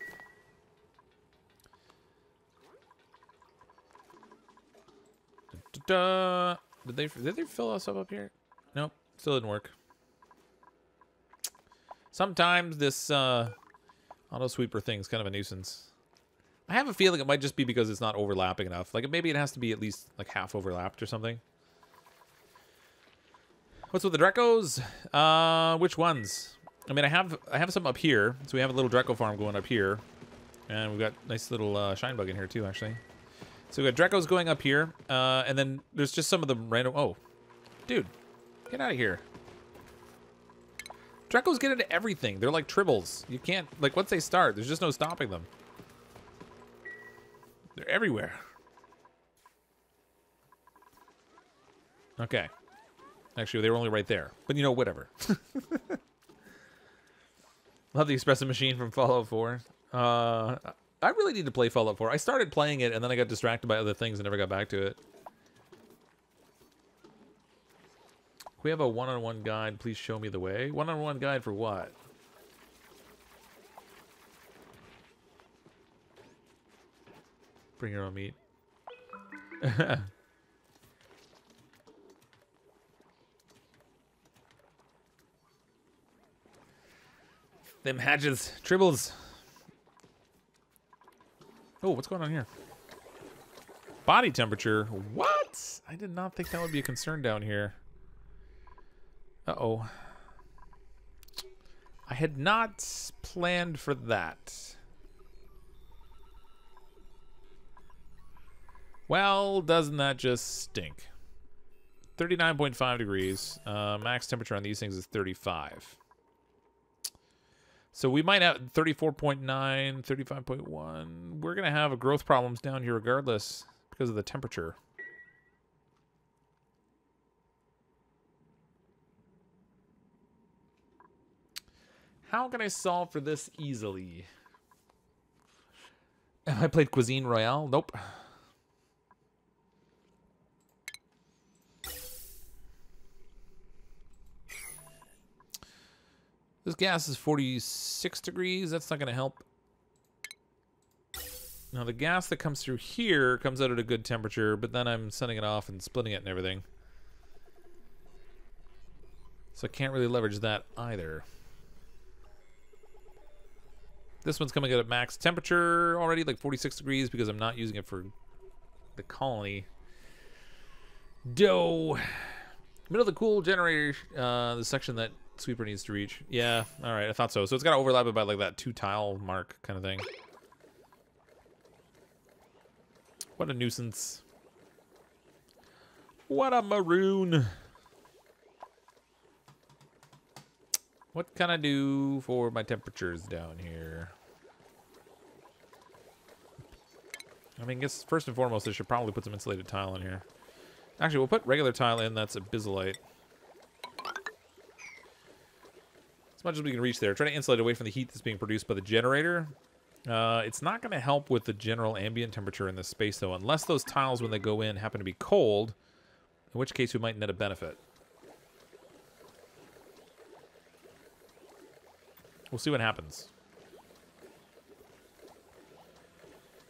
Da-da-da. Did they fill us up here? Nope, still didn't work. Sometimes this auto sweeper thing's kind of a nuisance. I have a feeling it might just be because it's not overlapping enough. Like maybe it has to be at least like half overlapped or something. What's with the Drecos? Which ones? I mean, I have some up here. So we have a little Dreco farm going up here, and we've got nice little shine bug in here too, actually. So we got Drecos going up here, and then there's just some of the random. Oh, dude, get out of here! Drecos get into everything. They're like tribbles. You can't like once they start, there's just no stopping them. They're everywhere. Okay. Actually, they were only right there. But, you know, whatever. Love the Expressive machine from Fallout 4. I really need to play Fallout 4. I started playing it, and then I got distracted by other things and never got back to it. We have a one-on-one guide. Please show me the way. One-on-one guide for what? Bring your own meat. Them hatches. Tribbles. Oh, what's going on here? Body temperature. What? I did not think that would be a concern down here. Uh-oh. I had not planned for that. Well, doesn't that just stink? 39.5 degrees. Max temperature on these things is 35. So we might have 34.9, 35.1. We're going to have growth problems down here regardless because of the temperature. How can I solve for this easily? Have I played Cuisine Royale? Nope. This gas is 46 degrees. That's not going to help. Now, the gas that comes through here comes out at a good temperature, but then I'm sending it off and splitting it and everything. So I can't really leverage that either. This one's coming out at max temperature already, like 46 degrees, because I'm not using it for the colony. Dough. Middle of the cool generator, the section that sweeper needs to reach. Yeah, all right, I thought so. So it's got to overlap about like that 2 tile mark kind of thing. What a nuisance. What a maroon. What can I do for my temperatures down here? I mean, I guess first and foremost, I should probably put some insulated tile in here. Actually, we'll put regular tile in. That's abyssalite. As much as we can reach there. Try to insulate away from the heat that's being produced by the generator. It's not going to help with the general ambient temperature in this space, though, unless those tiles, when they go in, happen to be cold, in which case we might net a benefit. We'll see what happens.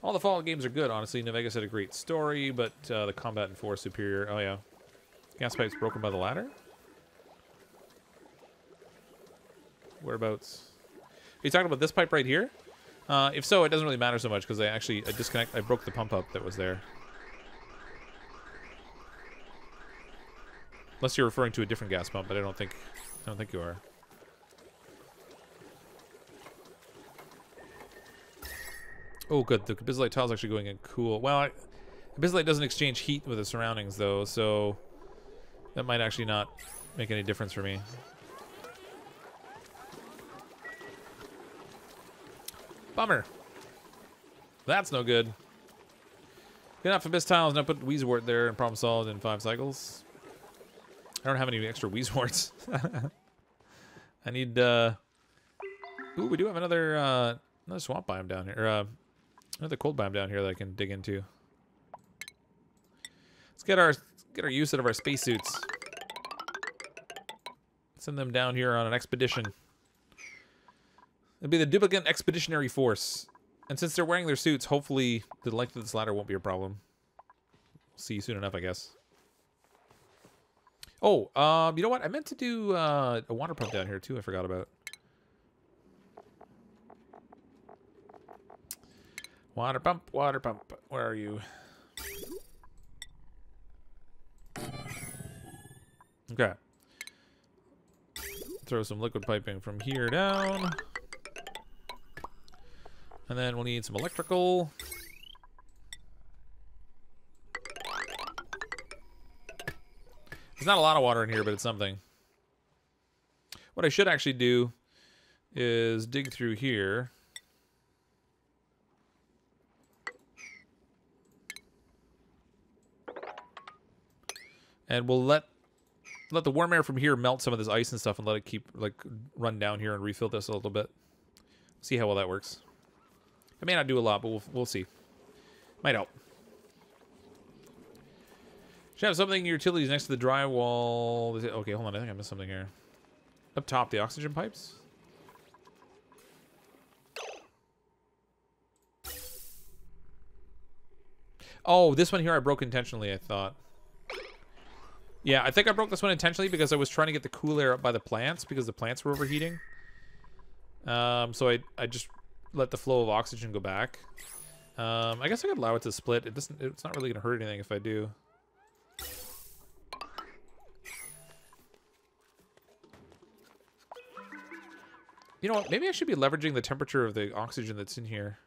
All the Fallout games are good, honestly. New Vegas had a great story, but the combat in 4 is superior. Oh, yeah. Gas pipe's broken by the ladder? Whereabouts? Are you talking about this pipe right here? If so, it doesn't really matter so much because I broke the pump up that was there. Unless you're referring to a different gas pump, but I don't think you are. Oh, good. The abyssalite tile's actually going in cool. Well, abyssalite doesn't exchange heat with the surroundings, though, so that might actually not make any difference for me. Bummer. That's no good. Good enough for Abyss tiles. Now put Weezewort there and problem solved in 5 cycles. I don't have any extra Weezeworts. I need, Ooh, we do have another swamp biome down here. Or, another cold biome down here that I can dig into. Let's get our use out of our spacesuits. Send them down here on an expedition. It'd be the duplicant expeditionary force. And since they're wearing their suits, hopefully the length of this ladder won't be a problem. We'll see soon enough, I guess. Oh, you know what? I meant to do a water pump down here, too. I forgot about. Water pump, water pump. Where are you? Okay. Throw some liquid piping from here down. And then we'll need some electrical. There's not a lot of water in here, but it's something. What I should actually do is dig through here. And we'll let the warm air from here melt some of this ice and stuff and let it keep, like, run down here and refill this a little bit. See how well that works. I may not do a lot, but we'll see. Might help. Should have something in your utilities next to the drywall. Okay, hold on. I think I missed something here. Up top, the oxygen pipes. Oh, this one here I broke intentionally, I thought. Yeah, I think I broke this one intentionally because I was trying to get the cool air up by the plants because the plants were overheating. So I just let the flow of oxygen go back. I guess I could allow it to split. It's not really going to hurt anything if I do. You know what? Maybe I should be leveraging the temperature of the oxygen that's in here.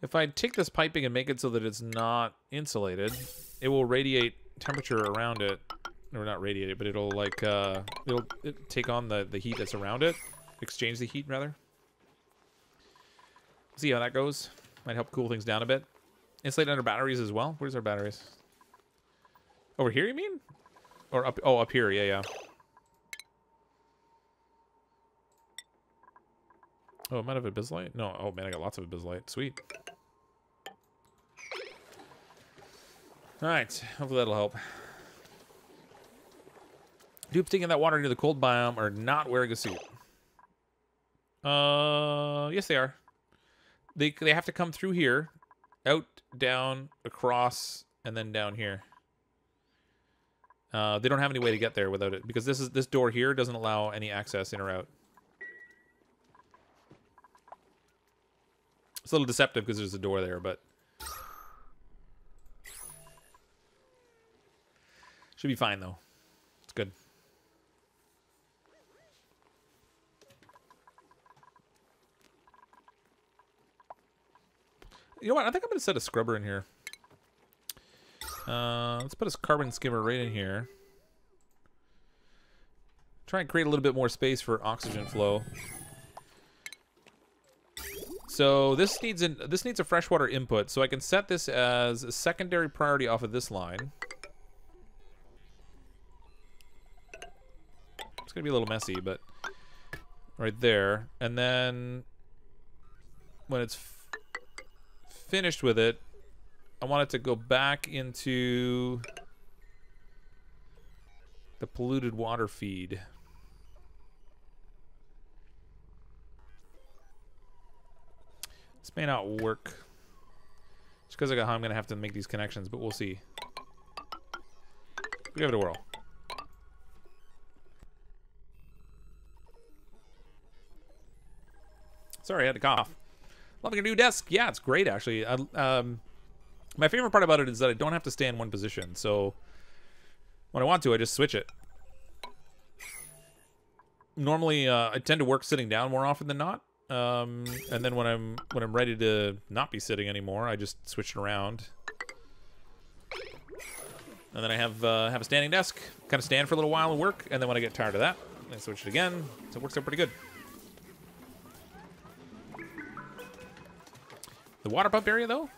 If I take this piping and make it so that it's not insulated, it will radiate temperature around it. Or not radiate it, but it'll like it'll take on the heat that's around it. Exchange the heat rather. See how that goes. Might help cool things down a bit. Insulate under batteries as well. Where's our batteries? Over here, you mean? Or up? Oh, up here. Yeah, yeah. Oh, it might have a Bizlight? No. Oh man, I got lots of Bizlight. Sweet. All right. Hopefully that'll help. Dupes taking that water into the cold biome are not wearing a suit. Yes, they are. They have to come through here, out, down, across, and then down here. They don't have any way to get there without it because this door here doesn't allow any access in or out. It's a little deceptive because there's a door there, but should be fine though. It's good. You know what? I think I'm going to set a scrubber in here. Let's put a carbon skimmer right in here. Try and create a little bit more space for oxygen flow. So this needs a freshwater input. So I can set this as a secondary priority off of this line. It's going to be a little messy, but right there. And then when it's finished with it, I want it to go back into the polluted water feed. This may not work. Just because I got how I'm going to have to make these connections, but we'll see. Give it a whirl. Sorry, I had to cough. Loving your new desk. Yeah, it's great, actually. My favorite part about it is that I don't have to stay in one position. So when I want to, I just switch it. Normally, I tend to work sitting down more often than not. And then when I'm ready to not be sitting anymore, I just switch it around. And then I have a standing desk. Kind of stand for a little while and work. And then when I get tired of that, I switch it again. So it works out pretty good. The water pump area, though?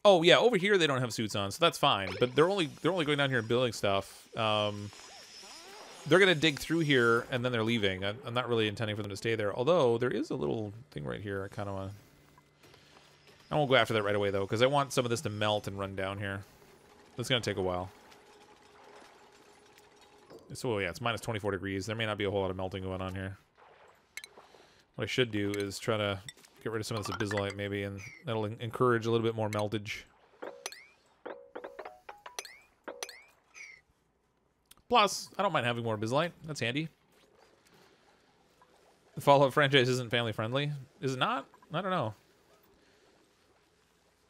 Oh, yeah, over here they don't have suits on, so that's fine. But they're only going down here and building stuff. They're going to dig through here, and then they're leaving. I'm not really intending for them to stay there. Although, there is a little thing right here I kind of want to... I won't go after that right away, though, because I want some of this to melt and run down here. It's going to take a while. So yeah, it's minus 24 degrees. There may not be a whole lot of melting going on here. What I should do is try to get rid of some of this abyssalite maybe, and that'll encourage a little bit more meltage. Plus, I don't mind having more abyssalite. That's handy. The Fallout franchise isn't family friendly. Is it not? I don't know.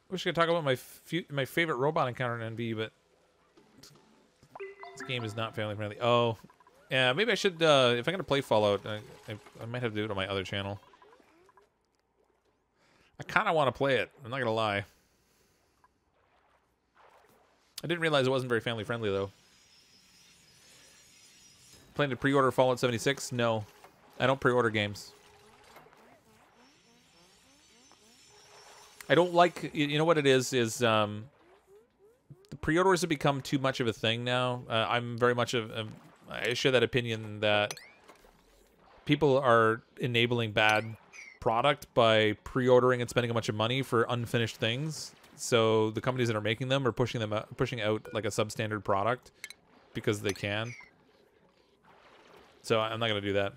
Wish I could talk about my favorite robot encounter in NV, but this game is not family friendly. Oh, yeah. Maybe I should. If I'm gonna play Fallout, I might have to do it on my other channel. I kind of want to play it. I'm not gonna lie. I didn't realize it wasn't very family friendly though. Planning to pre-order Fallout 76? No, I don't pre-order games. I don't like, you know what it is the pre-orders have become too much of a thing now. I'm very much I share that opinion that people are enabling bad product by pre-ordering and spending a bunch of money for unfinished things. So the companies that are making them are pushing out like a substandard product because they can. So I'm not going to do that.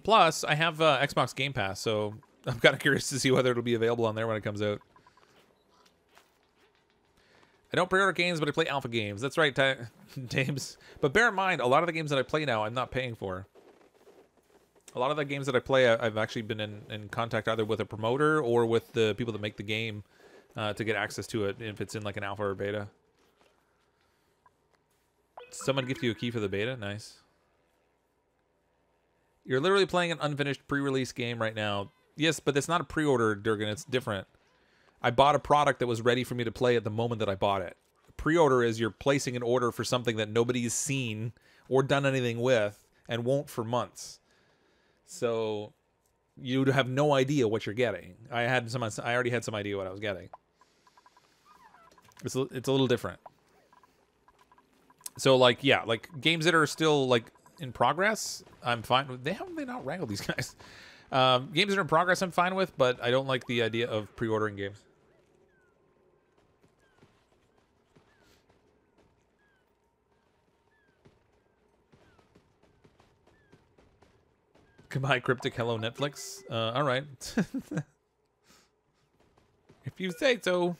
Plus, I have Xbox Game Pass, so I'm kind of curious to see whether it'll be available on there when it comes out. I don't pre-order games, but I play alpha games. That's right, James. But bear in mind, a lot of the games that I play now, I'm not paying for. A lot of the games that I play, I've actually been in contact either with a promoter or with the people that make the game to get access to it if it's in like an alpha or beta. Someone gift you a key for the beta? Nice. You're literally playing an unfinished pre-release game right now. Yes, but it's not a pre-order, Durgan. It's different. I bought a product that was ready for me to play at the moment that I bought it. Pre-order is you're placing an order for something that nobody's seen or done anything with and won't for months. So you have no idea what you're getting. I already had some idea what I was getting. It's a little different. So like, yeah, like games that are still like in progress, I'm fine with. They not wrangled these guys. Games that are in progress, I'm fine with, but I don't like the idea of pre-ordering games. Goodbye, Cryptic. Hello, Netflix. All right. If you say so.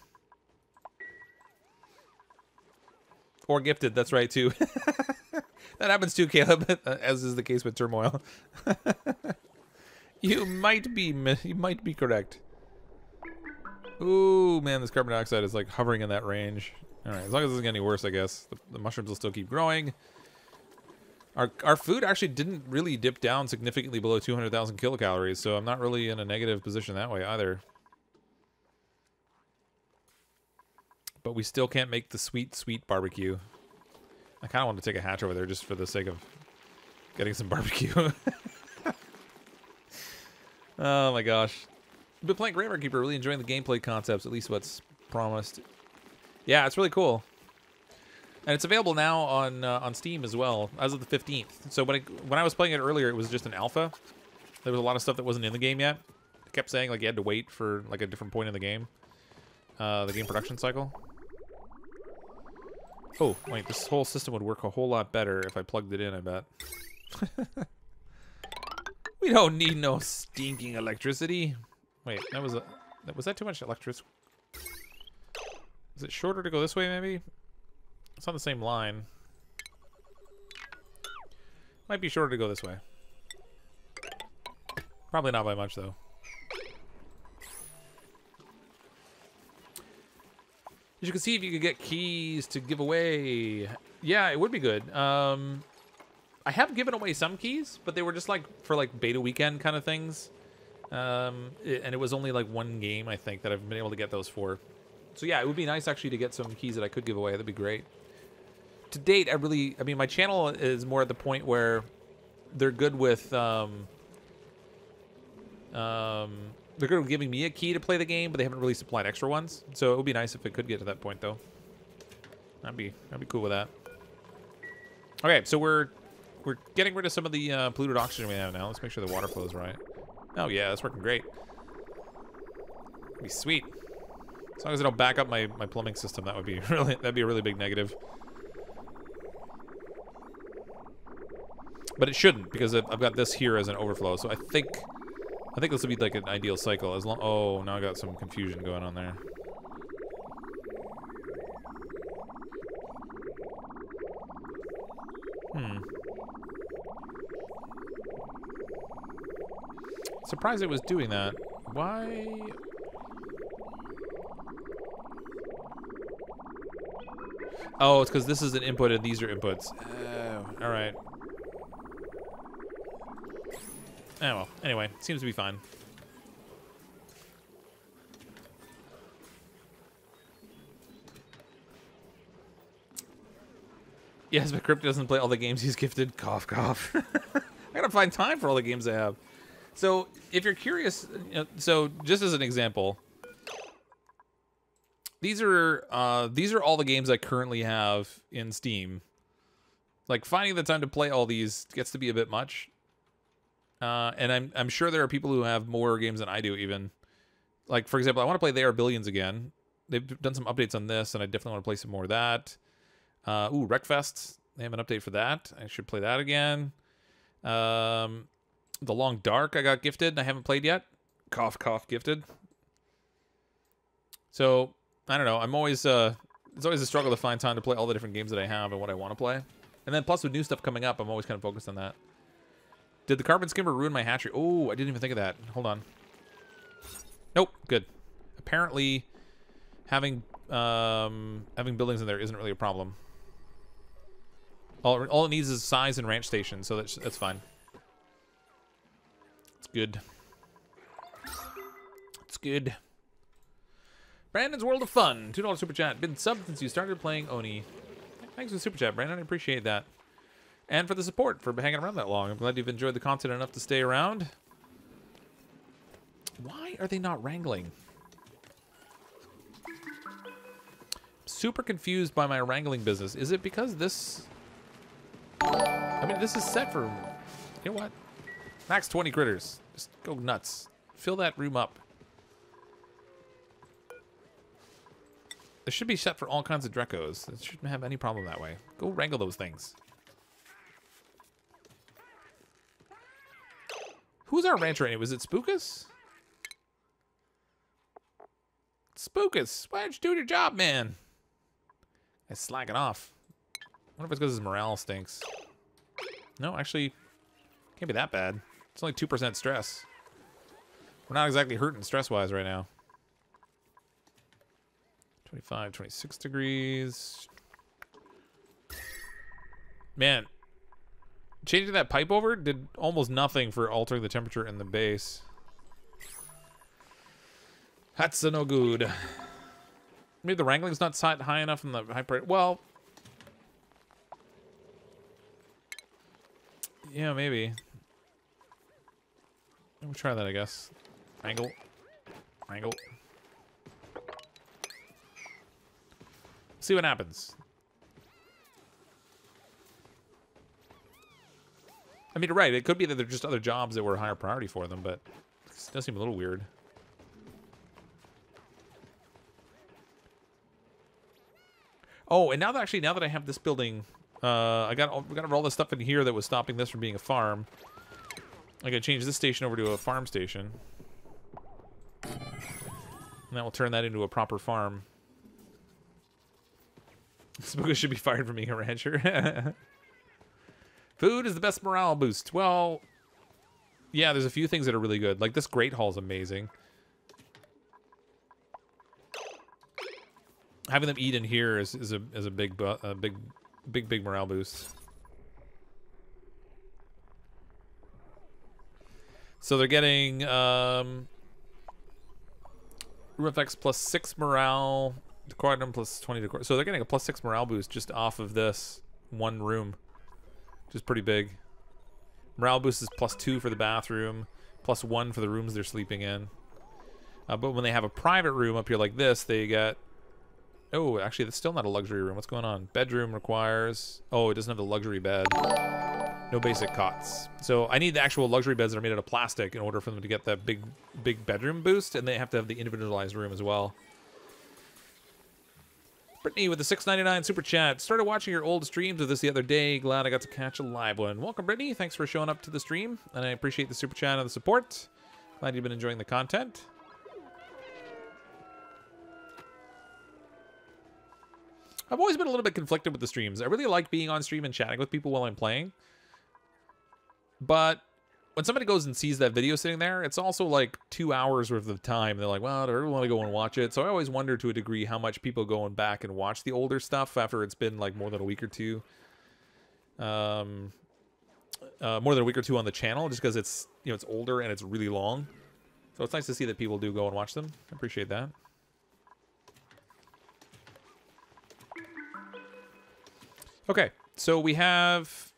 Or gifted. That's right, too. That happens too, Caleb, as is the case with Turmoil. You might be correct. Ooh, man, this carbon dioxide is like hovering in that range. All right, as long as it doesn't get any worse, I guess. The mushrooms will still keep growing. Our food actually didn't really dip down significantly below 200,000 kilocalories, so I'm not really in a negative position that way either. But we still can't make the sweet, sweet barbecue. I kind of want to take a hatch over there just for the sake of getting some barbecue. Oh my gosh. I've been playing Graveyard Keeper, really enjoying the gameplay concepts, at least what's promised. Yeah, it's really cool. And it's available now on Steam as well, as of the 15th. So when I was playing it earlier, it was just an alpha. There was a lot of stuff that wasn't in the game yet. It kept saying like you had to wait for like a different point in the game production cycle. Oh, wait, this whole system would work a whole lot better if I plugged it in, I bet. We don't need no stinking electricity. Wait, was that too much electricity? Is it shorter to go this way, maybe? It's on the same line. Might be shorter to go this way. Probably not by much, though. You can see if you could get keys to give away. Yeah, it would be good. I have given away some keys, but they were just like for like beta weekend kind of things. And it was only like one game, I think, that I've been able to get those for. So yeah, it would be nice actually to get some keys that I could give away. That'd be great. To date, I mean, my channel is more at the point where they're good with, they're good with giving me a key to play the game, but they haven't really supplied extra ones. So it would be nice if it could get to that point, though. I'd be cool with that. Okay, so we're getting rid of some of the polluted oxygen we have now. Let's make sure the water flow is right. Oh yeah, that's working great. That'd be sweet. As long as I don't back up my plumbing system, that'd be a really big negative. But it shouldn't, because I've got this here as an overflow. So I think this would be like an ideal cycle. As long, oh, now I got some confusion going on there. Surprised it was doing that. Why? Oh, it's because this is an input and these are inputs. Oh, all right. Oh, well. Anyway, seems to be fine. Yes, but Crypt doesn't play all the games he's gifted. Cough, cough. I gotta find time for all the games I have. So, if you're curious, so just as an example, these are all the games I currently have in Steam. Like, finding the time to play all these gets to be a bit much. And I'm sure there are people who have more games than I do, even. Like, for example, I want to play They Are Billions again. They've done some updates on this, and I definitely want to play some more of that. Ooh, Wreckfest. They have an update for that. I should play that again. The Long Dark I got gifted and I haven't played yet. Cough, cough, gifted. So, I don't know. I'm always, it's always a struggle to find time to play all the different games that I have and what I want to play. And then plus with new stuff coming up, I'm always kind of focused on that. Did the carbon skimmer ruin my hatchery? Oh, I didn't even think of that. Hold on. Nope, good. Apparently, having buildings in there isn't really a problem. All it needs is size and ranch station, so that's fine. It's good. It's good. Brandon's World of Fun, $2 super chat. Been subbed since you started playing Oni. Thanks for the super chat, Brandon. I appreciate that. And for the support, for hanging around that long. I'm glad you've enjoyed the content enough to stay around. Why are they not wrangling? Super confused by my wrangling business. Is it because this... I mean, this is set for... You know what? Max 20 critters. Just go nuts. Fill that room up. This should be set for all kinds of Drecos. It shouldn't have any problem that way. Go wrangle those things. Who's our rancher anyway? Was it Spookus? Spookus, why aren't you doing your job, man? He's slacking off. I wonder if it's because his morale stinks. No, actually, can't be that bad. It's only 2% stress. We're not exactly hurting stress-wise right now. 25, 26 degrees. Man, changing that pipe over did almost nothing for altering the temperature in the base. That's no good. Maybe the wrangling's not set high enough in the high price. Well, yeah, maybe. We'll try that, I guess. Wrangle. Wrangle. See what happens. I mean, you're right. It could be that there are just other jobs that were a higher priority for them, but it does seem a little weird. Oh, and now that I have this building, I got all this stuff in here that was stopping this from being a farm. I gotta change this station over to a farm station, and that will turn that into a proper farm. Spookus should be fired for being a rancher. Food is the best morale boost. Well, yeah, there's a few things that are really good. Like this Great Hall is amazing. Having them eat in here is a big morale boost. So they're getting room effects plus 6 morale, decor plus 20 decor. So they're getting a plus 6 morale boost just off of this one room, which is pretty big. Morale boost is plus 2 for the bathroom, plus 1 for the rooms they're sleeping in. But when they have a private room up here like this, they get... Oh, actually, that's still not a luxury room. What's going on? Bedroom requires... Oh, it doesn't have the luxury bed. No basic cots. So I need the actual luxury beds that are made out of plastic in order for them to get that big bedroom boost, and they have to have the individualized room as well. Brittany with the $6.99 super chat. Started watching your old streams of this the other day. Glad I got to catch a live one. Welcome, Brittany. Thanks for showing up to the stream, and I appreciate the super chat and the support. Glad you've been enjoying the content. I've always been a little bit conflicted with the streams. I really like being on stream and chatting with people while I'm playing. But when somebody goes and sees that video sitting there, it's also like 2 hours worth of time. They're like, well, do I really want to go and watch it? So I always wonder to a degree how much people go and back and watch the older stuff after it's been like more than a week or two. More than a week or two on the channel, just because it's, you know, it's older and it's really long. So it's nice to see that people do go and watch them. I appreciate that. Okay, so we have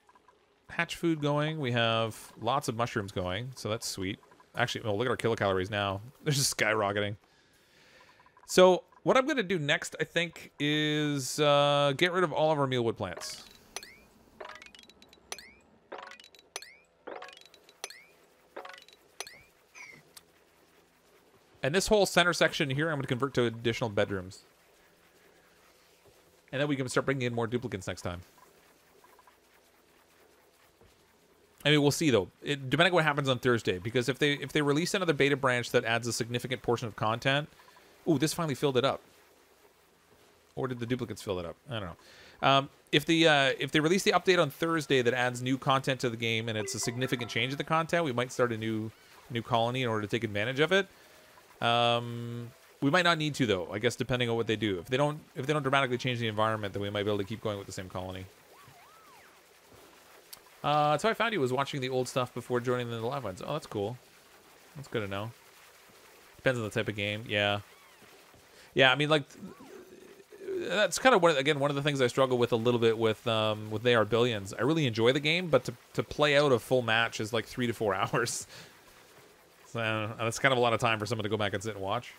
hatch food going. We have lots of mushrooms going, so that's sweet. Actually, well, look at our kilocalories now. They're just skyrocketing. So what I'm going to do next, I think, is get rid of all of our mealwood plants. And this whole center section here, I'm going to convert to additional bedrooms. And then we can start bringing in more duplicants next time. I mean, we'll see, though. Depending on what happens on Thursday. Because if they release another beta branch that adds a significant portion of content... Ooh, this finally filled it up. Or did the duplicants fill it up? I don't know. If they release the update on Thursday that adds new content to the game and it's a significant change in the content, we might start a new colony in order to take advantage of it. We might not need to, though, I guess, depending on what they do. If they don't dramatically change the environment, then we might be able to keep going with the same colony. That's how I found you, was watching the old stuff before joining the live ones. Oh, that's cool. That's good to know. Depends on the type of game. Yeah. Yeah, I mean, like, that's kind of, one of the things I struggle with a little bit with They Are Billions. I really enjoy the game, but to play out a full match is like 3 to 4 hours. So that's kind of a lot of time for someone to go back and sit and watch.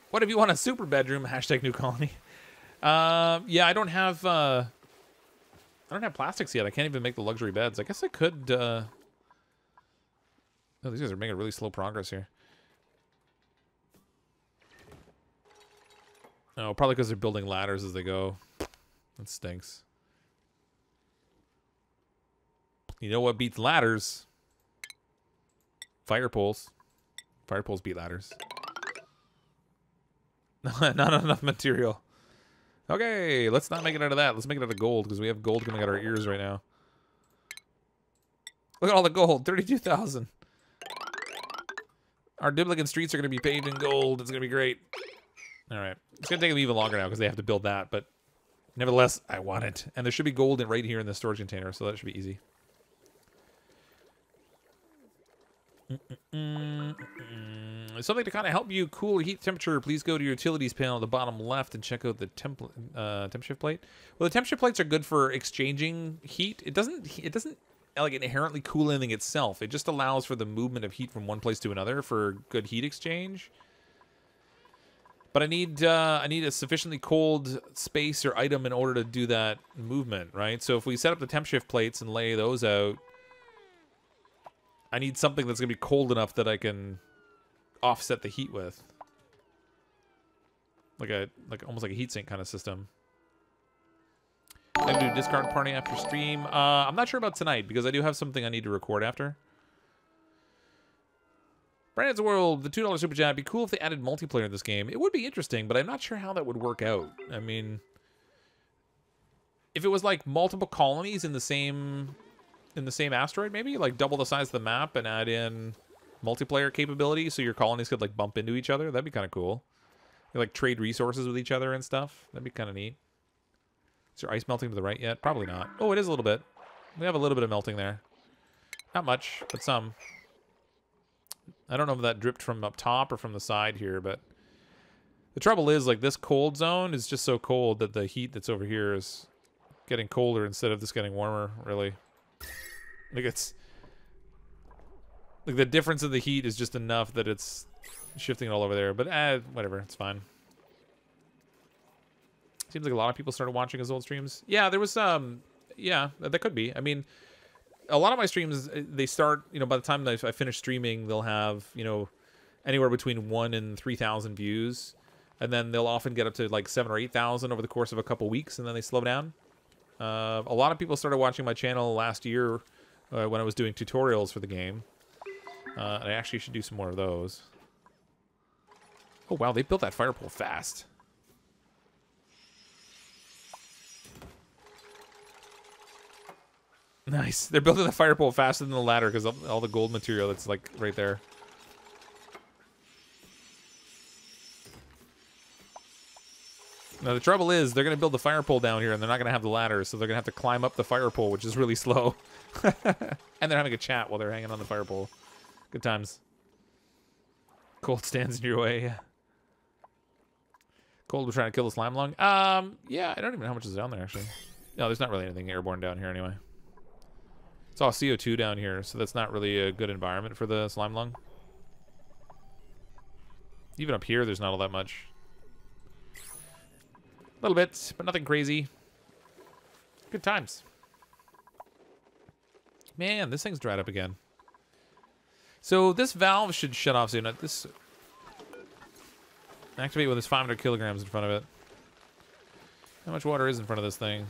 What if you want a super bedroom? Hashtag new colony. Yeah, I don't have plastics yet. I can't even make the luxury beds. I guess I could. Oh, these guys are making really slow progress here. Oh, probably because they're building ladders as they go. That stinks. You know what beats ladders? Fire poles. Fire poles beat ladders. Not enough material. Okay, let's not make it out of that. Let's make it out of gold, because we have gold coming out of our ears right now. Look at all the gold. 32,000. Our duplicant streets are going to be paved in gold. It's going to be great. All right. It's going to take them even longer now, because they have to build that. But nevertheless, I want it. And there should be gold right here in the storage container, so that should be easy. Something to kind of help you cool heat temperature. Please go to your utilities panel at the bottom left and check out the temp shift plate. Well, the temp shift plates are good for exchanging heat. It doesn't like inherently cool anything itself. It just allows for the movement of heat from one place to another for good heat exchange. But I need a sufficiently cold space or item in order to do that movement, right? So if we set up the temp shift plates and lay those out, I need something that's going to be cold enough that I can offset the heat with. Like almost like a heatsink kind of system. I'm going to do a discard party after stream. I'm not sure about tonight, because I do have something I need to record after. Brandon's World, the $2 super chat. It'd be cool if they added multiplayer in this game. It would be interesting, but I'm not sure how that would work out. I mean, if it was like multiple colonies in the same asteroid, maybe like double the size of the map and add in multiplayer capability so your colonies could like bump into each other. That'd be kind of cool. You like trade resources with each other and stuff. That'd be kind of neat. Is there ice melting to the right yet? Probably not. Oh, it is a little bit. We have a little bit of melting there. Not much, but some. I don't know if that dripped from up top or from the side here, but the trouble is, like, this cold zone is just so cold that the heat that's over here is getting colder instead of this getting warmer, really. Like, it's like the difference of the heat is just enough that it's shifting it all over there. But whatever, it's fine. Seems like a lot of people started watching his old streams. Yeah, there was Yeah, that could be. I mean, a lot of my streams, they start, by the time I finish streaming, they'll have, anywhere between 1 and 3,000 views. And then they'll often get up to like 7 or 8,000 over the course of a couple weeks, and then they slow down. A lot of people started watching my channel last year when I was doing tutorials for the game. And I actually should do some more of those. Oh, wow, they built that fire pole fast. Nice. They're building the fire pole faster than the ladder because of all the gold material that's like right there. Now, the trouble is, they're going to build the fire pole down here, and they're not going to have the ladder, so they're going to have to climb up the fire pole, which is really slow. And they're having a chat while they're hanging on the fire pole. Good times. Cold stands in your way. Cold, we're trying to kill the slime lung. Yeah, I don't even know how much is down there, actually. No, there's not really anything airborne down here anyway. It's all CO2 down here, so that's not really a good environment for the slime lung. Even up here, there's not all that much. A little bit, but nothing crazy. Good times. Man, this thing's dried up again. So this valve should shut off soon. This activate when there's 500 kilograms in front of it. How much water is in front of this thing?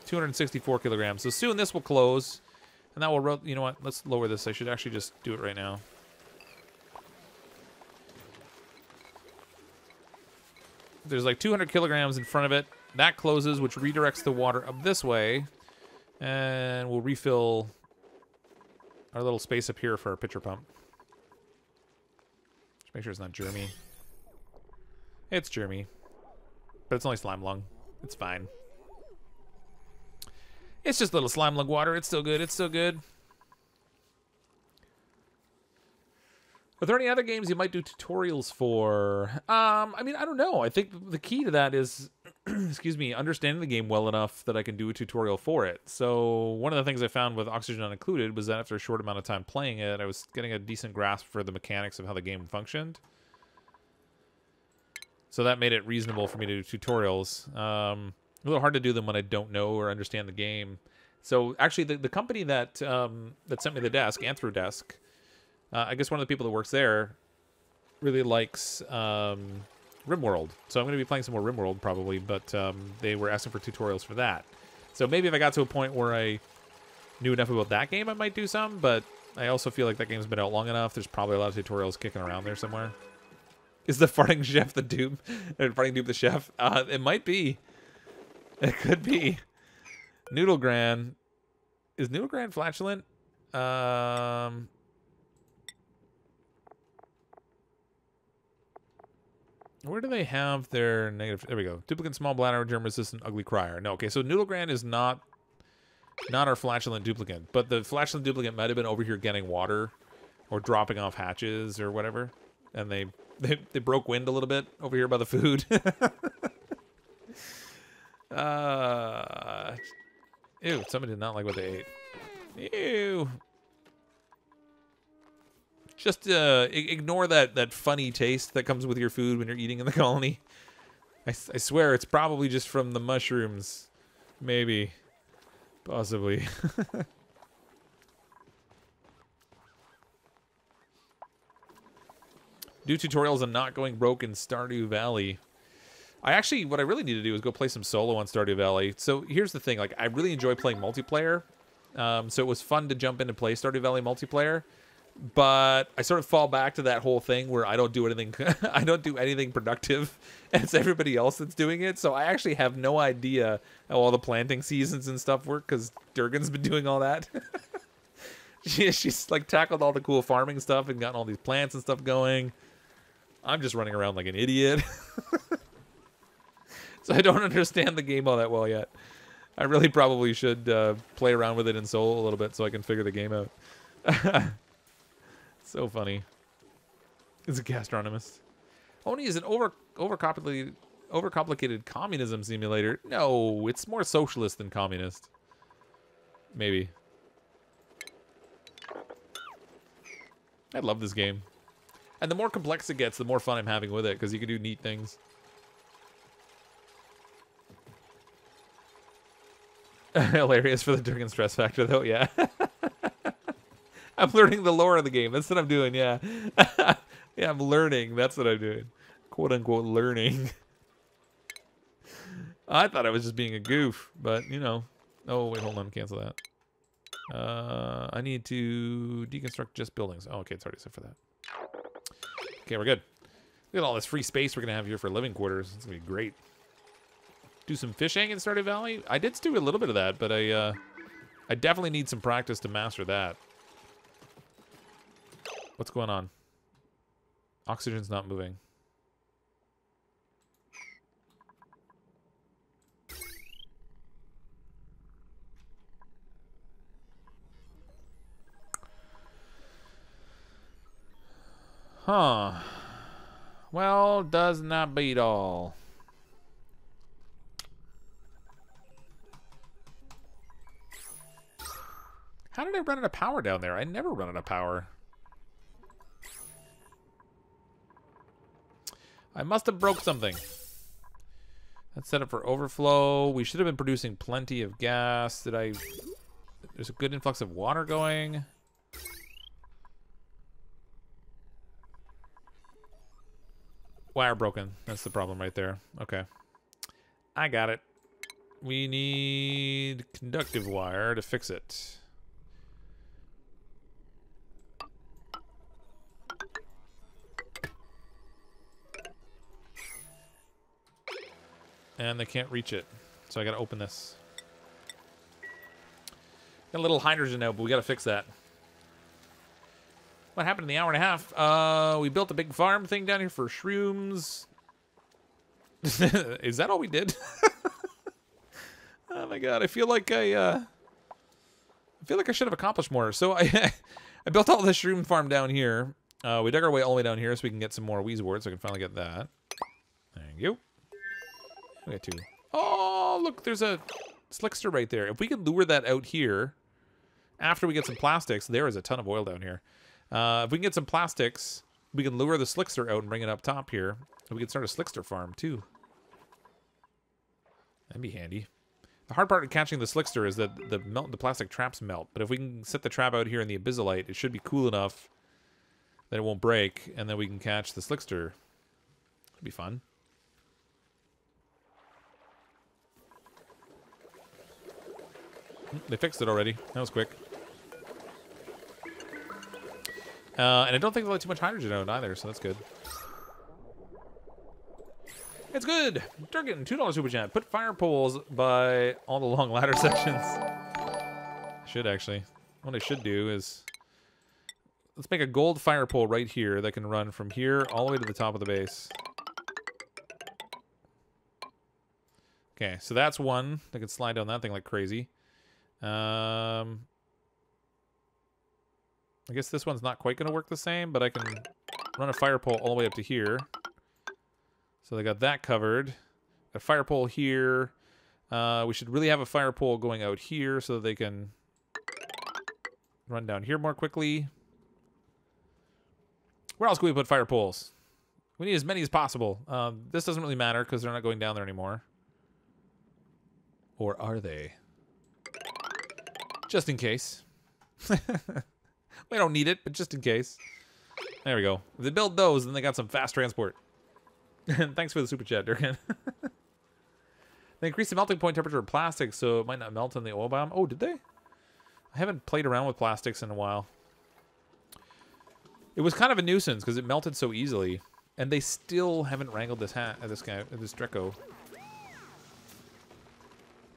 264 kilograms. So soon this will close, and that will. You know what? Let's lower this. I should actually just do it right now. There's like 200 kilograms in front of it. That closes, which redirects the water up this way. And we'll refill our little space up here for our pitcher pump. Just make sure it's not germy. It's germy. But it's only slime lung. It's fine. It's just little slime lung water. It's still good. It's still good. Are there any other games you might do tutorials for? I mean, I don't know. I think the key to that is, excuse me, understanding the game well enough that I can do a tutorial for it. So one of the things I found with Oxygen Unincluded was that after a short amount of time playing it, I was getting a decent grasp for the mechanics of how the game functioned. So that made it reasonable for me to do tutorials. A little hard to do them when I don't know or understand the game. So actually, the company that that sent me the desk, Anthrodesk, I guess one of the people that works there really likes RimWorld. So I'm going to be playing some more RimWorld probably, but they were asking for tutorials for that. So maybe if I got to a point where I knew enough about that game, I might do some, but I also feel like that game's been out long enough. There's probably a lot of tutorials kicking around there somewhere. Is the farting chef the dupe? Farting dupe the chef? It might be. It could be. Noodle Gran. Is Noodle Gran flatulent? Where do they have their negative? There we go. Duplicant, small bladder, germ resistant, ugly crier. No, okay, so Noodle Gran is not our flatulent duplicant, but the flatulent duplicant might have been over here getting water or dropping off hatches or whatever, and they broke wind a little bit over here by the food. Ew, somebody did not like what they ate. Ew. Just ignore that funny taste that comes with your food when you're eating in the colony. I swear it's probably just from the mushrooms. Maybe. Possibly. Do tutorials on not going broke in Stardew Valley. What I really need to do is go play some solo on Stardew Valley. So here's the thing, like, I really enjoy playing multiplayer. So it was fun to jump in and play Stardew Valley multiplayer. But I sort of fall back to that whole thing where I don't do anything I don't do anything productive, and it's everybody else that's doing it. So I actually have no idea how all the planting seasons and stuff work, because Durgan's been doing all that. She's like tackled all the cool farming stuff and gotten all these plants and stuff going. I'm just running around like an idiot. So I don't understand the game all that well yet. I really probably should play around with it in solo a little bit so I can figure the game out. So funny. It's a gastronomist. Oni is an overcomplicated communism simulator. No, it's more socialist than communist. Maybe. I love this game. And the more complex it gets, the more fun I'm having with it, because you can do neat things. Hilarious for the drinking stress factor, though. Yeah. I'm learning the lore of the game. That's what I'm doing. Yeah. Yeah, I'm learning. That's what I'm doing. Quote unquote learning. I thought I was just being a goof, but you know. Oh wait, hold on. Cancel that. I need to deconstruct just buildings. Oh, okay, it's already set for that. Okay, we're good. Look at all this free space we're gonna have here for living quarters. It's gonna be great. Do some fishing in Stardew Valley. I did do a little bit of that, but I definitely need some practice to master that. What's going on? Oxygen's not moving. Huh. Well, does not beat all. How did I run out of power down there? I never run out of power. I must have broke something. That's set up for overflow. We should have been producing plenty of gas. Did I... There's a good influx of water going. Wire broken. That's the problem right there. Okay. I got it. We need conductive wire to fix it. And they can't reach it. So I gotta open this. Got a little hydrogen out, but we gotta fix that. What happened in the hour and a half? We built a big farm thing down here for shrooms. Is that all we did? Oh my god, I feel like I should have accomplished more. So I built all this shroom farm down here. We dug our way all the way down here so we can get some more Weezewood, so I can finally get that. Thank you. We got two. Oh, look, there's a slickster right there. If we could lure that out here, after we get some plastics, there is a ton of oil down here. If we can get some plastics, we can lure the slickster out and bring it up top here. And we can start a slickster farm, too. That'd be handy. The hard part of catching the slickster is that the plastic traps melt. But if we can set the trap out here in the abyssalite, it should be cool enough that it won't break, and then we can catch the slickster. It'd be fun. They fixed it already. That was quick. And I don't think they let too much hydrogen out either, so that's good. It's good! Durgan, $2 super chat. Put fire poles by all the long ladder sections. Should actually. What I should do is... Let's make a gold fire pole right here that can run from here all the way to the top of the base. Okay, so that's one. I can slide down that thing like crazy. I guess this one's not quite going to work the same, but I can run a fire pole all the way up to here. So they got that covered. A fire pole here. We should really have a fire pole going out here so that they can run down here more quickly. Where else can we put fire poles? We need as many as possible. This doesn't really matter because they're not going down there anymore. Or are they? Just in case. We don't need it, but just in case. There we go. If they build those, then they got some fast transport. Thanks for the super chat, Durgan. They increased the melting point temperature of plastic, so it might not melt in the oil biome. Oh, did they? I haven't played around with plastics in a while. It was kind of a nuisance because it melted so easily, and they still haven't wrangled this this Draco.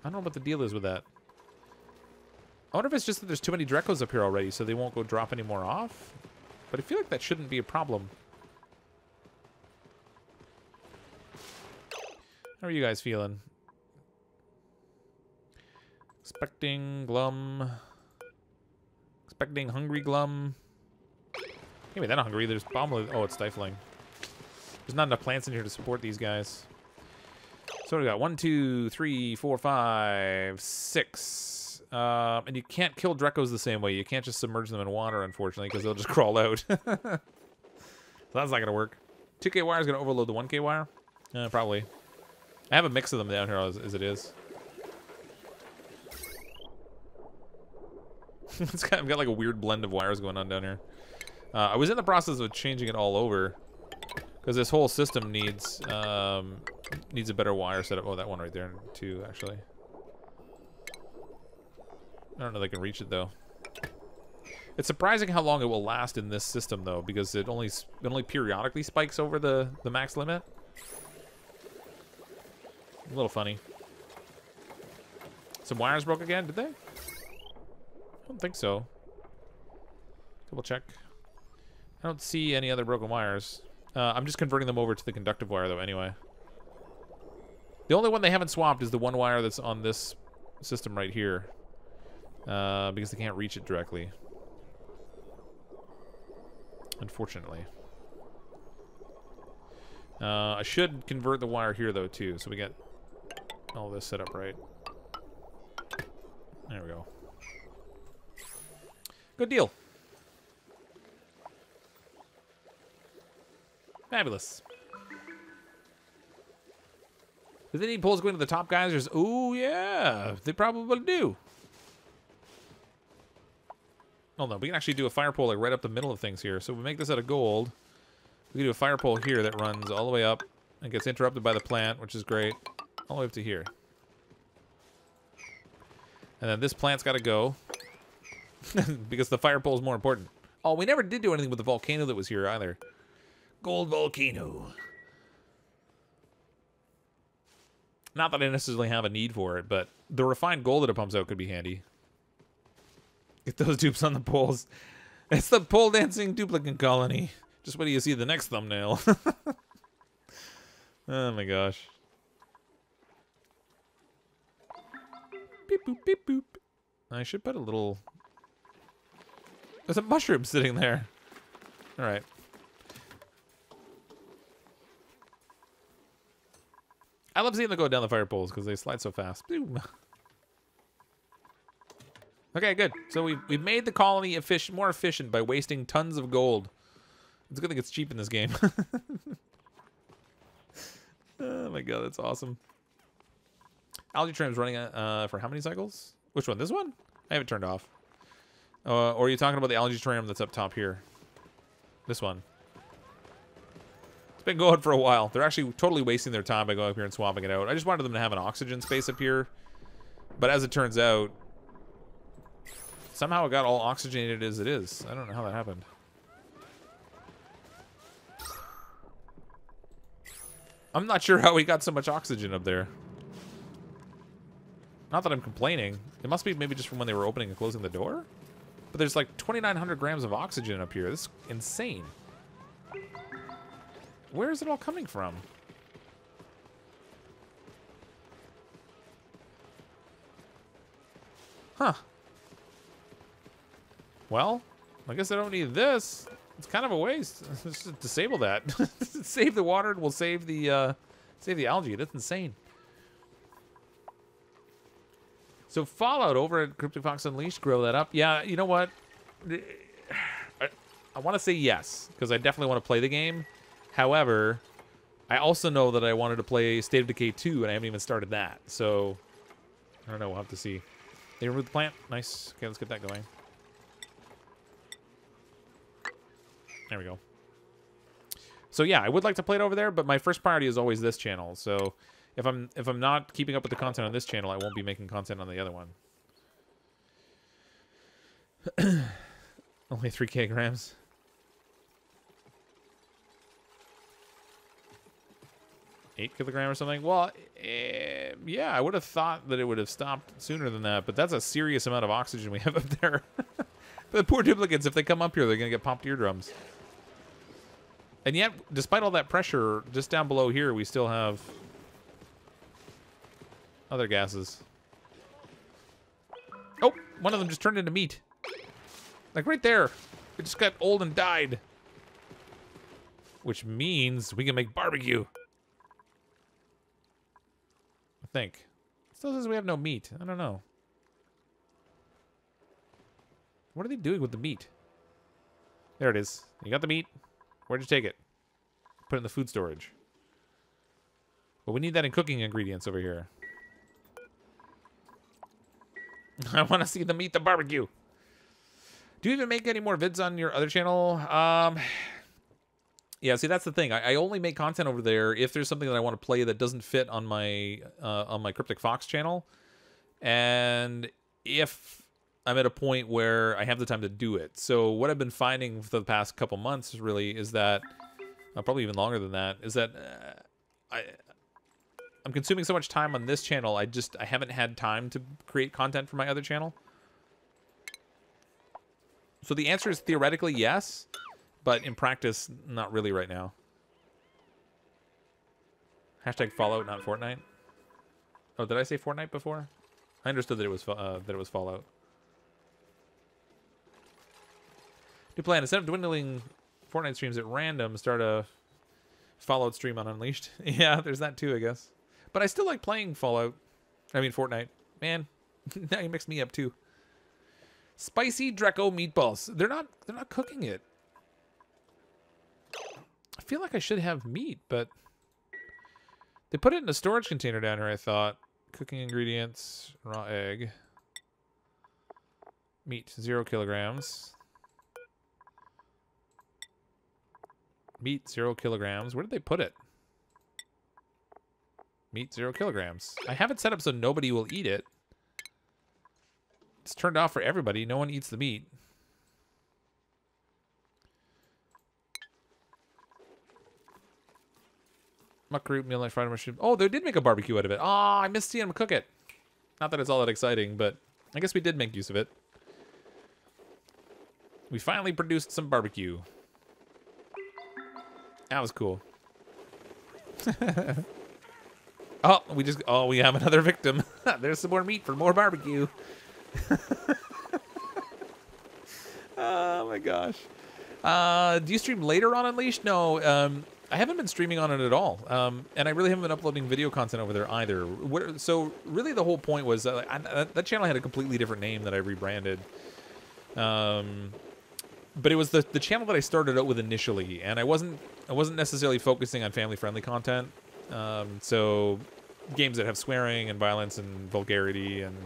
I don't know what the deal is with that. I wonder if it's just that there's too many Dracos up here already, so they won't go drop any more off. But I feel like that shouldn't be a problem. How are you guys feeling? Expecting glum. Expecting hungry glum. Can't be that hungry. There's probably... Oh, it's stifling. There's not enough plants in here to support these guys. So what do we got? 1, 2, 3, 4, 5, 6. And you can't kill Dracos the same way. You can't just submerge them in water, unfortunately, because they'll just crawl out. So that's not going to work. 2K wire is going to overload the 1K wire? Probably. I have a mix of them down here as it is. I've got like a weird blend of wires going on down here. I was in the process of changing it all over because this whole system needs needs a better wire setup. Oh, that one right there too, actually. I don't know if I can reach it though. It's surprising how long it will last in this system though, because it only periodically spikes over the max limit. A little funny. Some wires broke again, did they? I don't think so. Double check. I don't see any other broken wires. I'm just converting them over to the conductive wire though anyway. The only one they haven't swapped is the one wire that's on this system right here. Because they can't reach it directly. Unfortunately. I should convert the wire here though too, so we get all this set up right. There we go. Good deal. Fabulous. Do they need poles going to the top geysers? Ooh, yeah. They probably do. Oh, no. We can actually do a fire pole like right up the middle of things here. So we make this out of gold. We can do a fire pole here that runs all the way up and gets interrupted by the plant, which is great. All the way up to here. And then this plant's got to go. Because the fire pole is more important. Oh, we never did do anything with the volcano that was here either. Gold volcano. Not that I necessarily have a need for it, but the refined gold that it pumps out could be handy. Get those dupes on the poles. It's the pole dancing duplicant colony. Just wait till you see the next thumbnail. Oh my gosh. Beep boop beep boop. I should put a little... There's a mushroom sitting there. Alright. I love seeing them go down the fire poles because they slide so fast. Boom. Okay, good. So we've made the colony more efficient by wasting tons of gold. It's a good thing it's cheap in this game. Oh my god, that's awesome. Algae trim's running for how many cycles? Which one? This one? I have it turned off. Or are you talking about the algae tram that's up top here? This one. It's been going for a while. They're actually totally wasting their time by going up here and swapping it out. I just wanted them to have an oxygen space up here. But as it turns out, somehow it got all oxygenated as it is. I don't know how that happened. I'm not sure how we got so much oxygen up there. Not that I'm complaining. It must be maybe just from when they were opening and closing the door. But there's like 2,900 grams of oxygen up here. This is insane. Where is it all coming from? Huh. Well, I guess I don't need this. It's kind of a waste. Let's just disable that. Save the water and we'll save the algae. That's insane. So Fallout over at CrypticFox Unleashed, grow that up. Yeah, you know what? I want to say yes, because I definitely want to play the game. However, I also know that I wanted to play State of Decay 2, and I haven't even started that. So, I don't know. We'll have to see. They removed the plant. Nice. Okay, let's get that going. There we go. So yeah, I would like to play it over there, but my first priority is always this channel. So if I'm not keeping up with the content on this channel, I won't be making content on the other one. Only 3 kilograms. $8 kilograms or something. Well, yeah, I would have thought that it would have stopped sooner than that, but that's a serious amount of oxygen we have up there. The poor duplicants, if they come up here, they're gonna get popped eardrums. And yet, despite all that pressure, just down below here, we still have other gases. Oh, one of them just turned into meat. Like right there. It just got old and died. Which means we can make barbecue. I think. It still says we have no meat. I don't know. What are they doing with the meat? There it is. You got the meat. Where'd you take it? Put it in the food storage. But we need that in cooking ingredients over here. I want to see them eat the barbecue. Do you even make any more vids on your other channel? Yeah, see, that's the thing. I only make content over there if there's something that I want to play that doesn't fit on my CrypticFox channel, and if I'm at a point where I have the time to do it. So what I've been finding for the past couple months really is that, probably even longer than that, is that I'm consuming so much time on this channel. I haven't had time to create content for my other channel. So the answer is theoretically yes, but in practice, not really right now. Hashtag Fallout, not Fortnite. Oh, did I say Fortnite before? I understood that it was Fallout. Do plan instead of dwindling Fortnite streams at random, start a Fallout stream on Unleashed. Yeah, there's that too, I guess. But I still like playing Fallout. I mean Fortnite. Man, now you mixed me up too. Spicy Draco meatballs. They're not cooking it. I feel like I should have meat, but they put it in a storage container down here, I thought. Cooking ingredients, raw egg. Meat, 0 kilograms. Meat, 0 kilograms. Where did they put it? Meat, 0 kilograms. I have it set up so nobody will eat it. It's turned off for everybody. No one eats the meat. Muck root, meal, like fried mushroom. Oh, they did make a barbecue out of it. Oh, I missed seeing them cook it. Not that it's all that exciting, but I guess we did make use of it. We finally produced some barbecue. That was cool. We have another victim. There's some more meat for more barbecue. Oh my gosh. Do you stream later on Unleashed? No, I haven't been streaming on it at all. And I really haven't been uploading video content over there either. So really the whole point was that channel had a completely different name that I rebranded. But it was the channel that I started out with initially, and I wasn't necessarily focusing on family-friendly content. So games that have swearing and violence and vulgarity and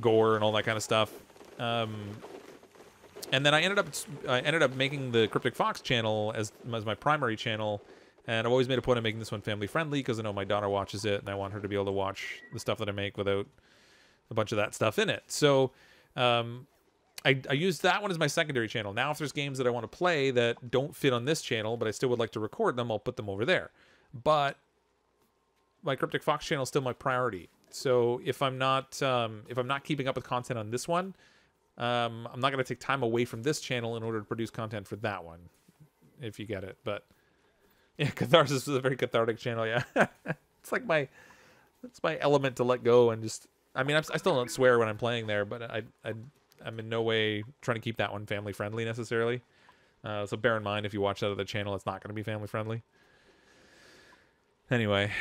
gore and all that kind of stuff. And then I ended up making the CrypticFox channel as my primary channel, and I've always made a point of making this one family-friendly because I know my daughter watches it, and I want her to be able to watch the stuff that I make without a bunch of that stuff in it. So I use that one as my secondary channel. Now, if there's games that I want to play that don't fit on this channel, but I still would like to record them, I'll put them over there. But my CrypticFox channel is still my priority. So if I'm not keeping up with content on this one, I'm not going to take time away from this channel in order to produce content for that one, if you get it. But yeah, Catharsis is a very cathartic channel. Yeah, it's like it's my element to let go and just. I mean, I still don't swear when I'm playing there, but I'm in no way trying to keep that one family friendly necessarily. So bear in mind if you watch that other channel, it's not going to be family friendly. Anyway,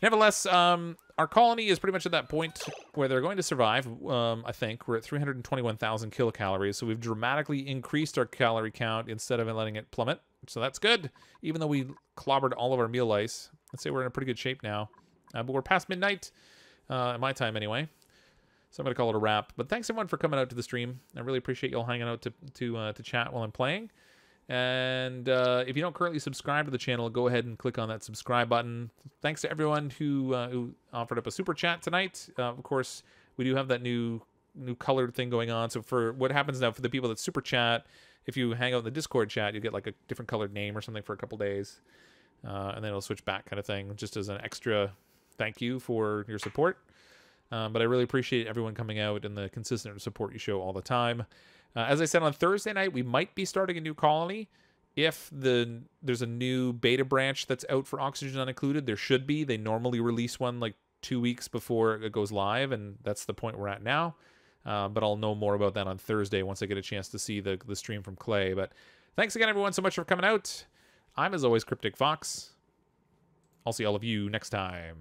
nevertheless, our colony is pretty much at that point where they're going to survive. I think we're at 321,000 kilocalories, so we've dramatically increased our calorie count instead of letting it plummet. So that's good, even though we clobbered all of our meal lice. Let's say we're in a pretty good shape now, but we're past midnight, at my time anyway. So I'm going to call it a wrap. But thanks, everyone, for coming out to the stream. I really appreciate you all hanging out to chat while I'm playing. And if you don't currently subscribe to the channel, go ahead and click on that subscribe button. Thanks to everyone who offered up a super chat tonight. Of course, we do have that new colored thing going on. So for what happens now, for the people that super chat, if you hang out in the Discord chat, you get like a different colored name or something for a couple days. And then it'll switch back kind of thing, just as an extra thank you for your support. But I really appreciate everyone coming out and the consistent support you show all the time. As I said, on Thursday night, we might be starting a new colony. If there's a new beta branch that's out for Oxygen Unincluded, there should be. They normally release one like 2 weeks before it goes live, and that's the point we're at now. But I'll know more about that on Thursday once I get a chance to see the stream from Clay. But thanks again, everyone, so much for coming out. I'm, as always, CrypticFox. I'll see all of you next time.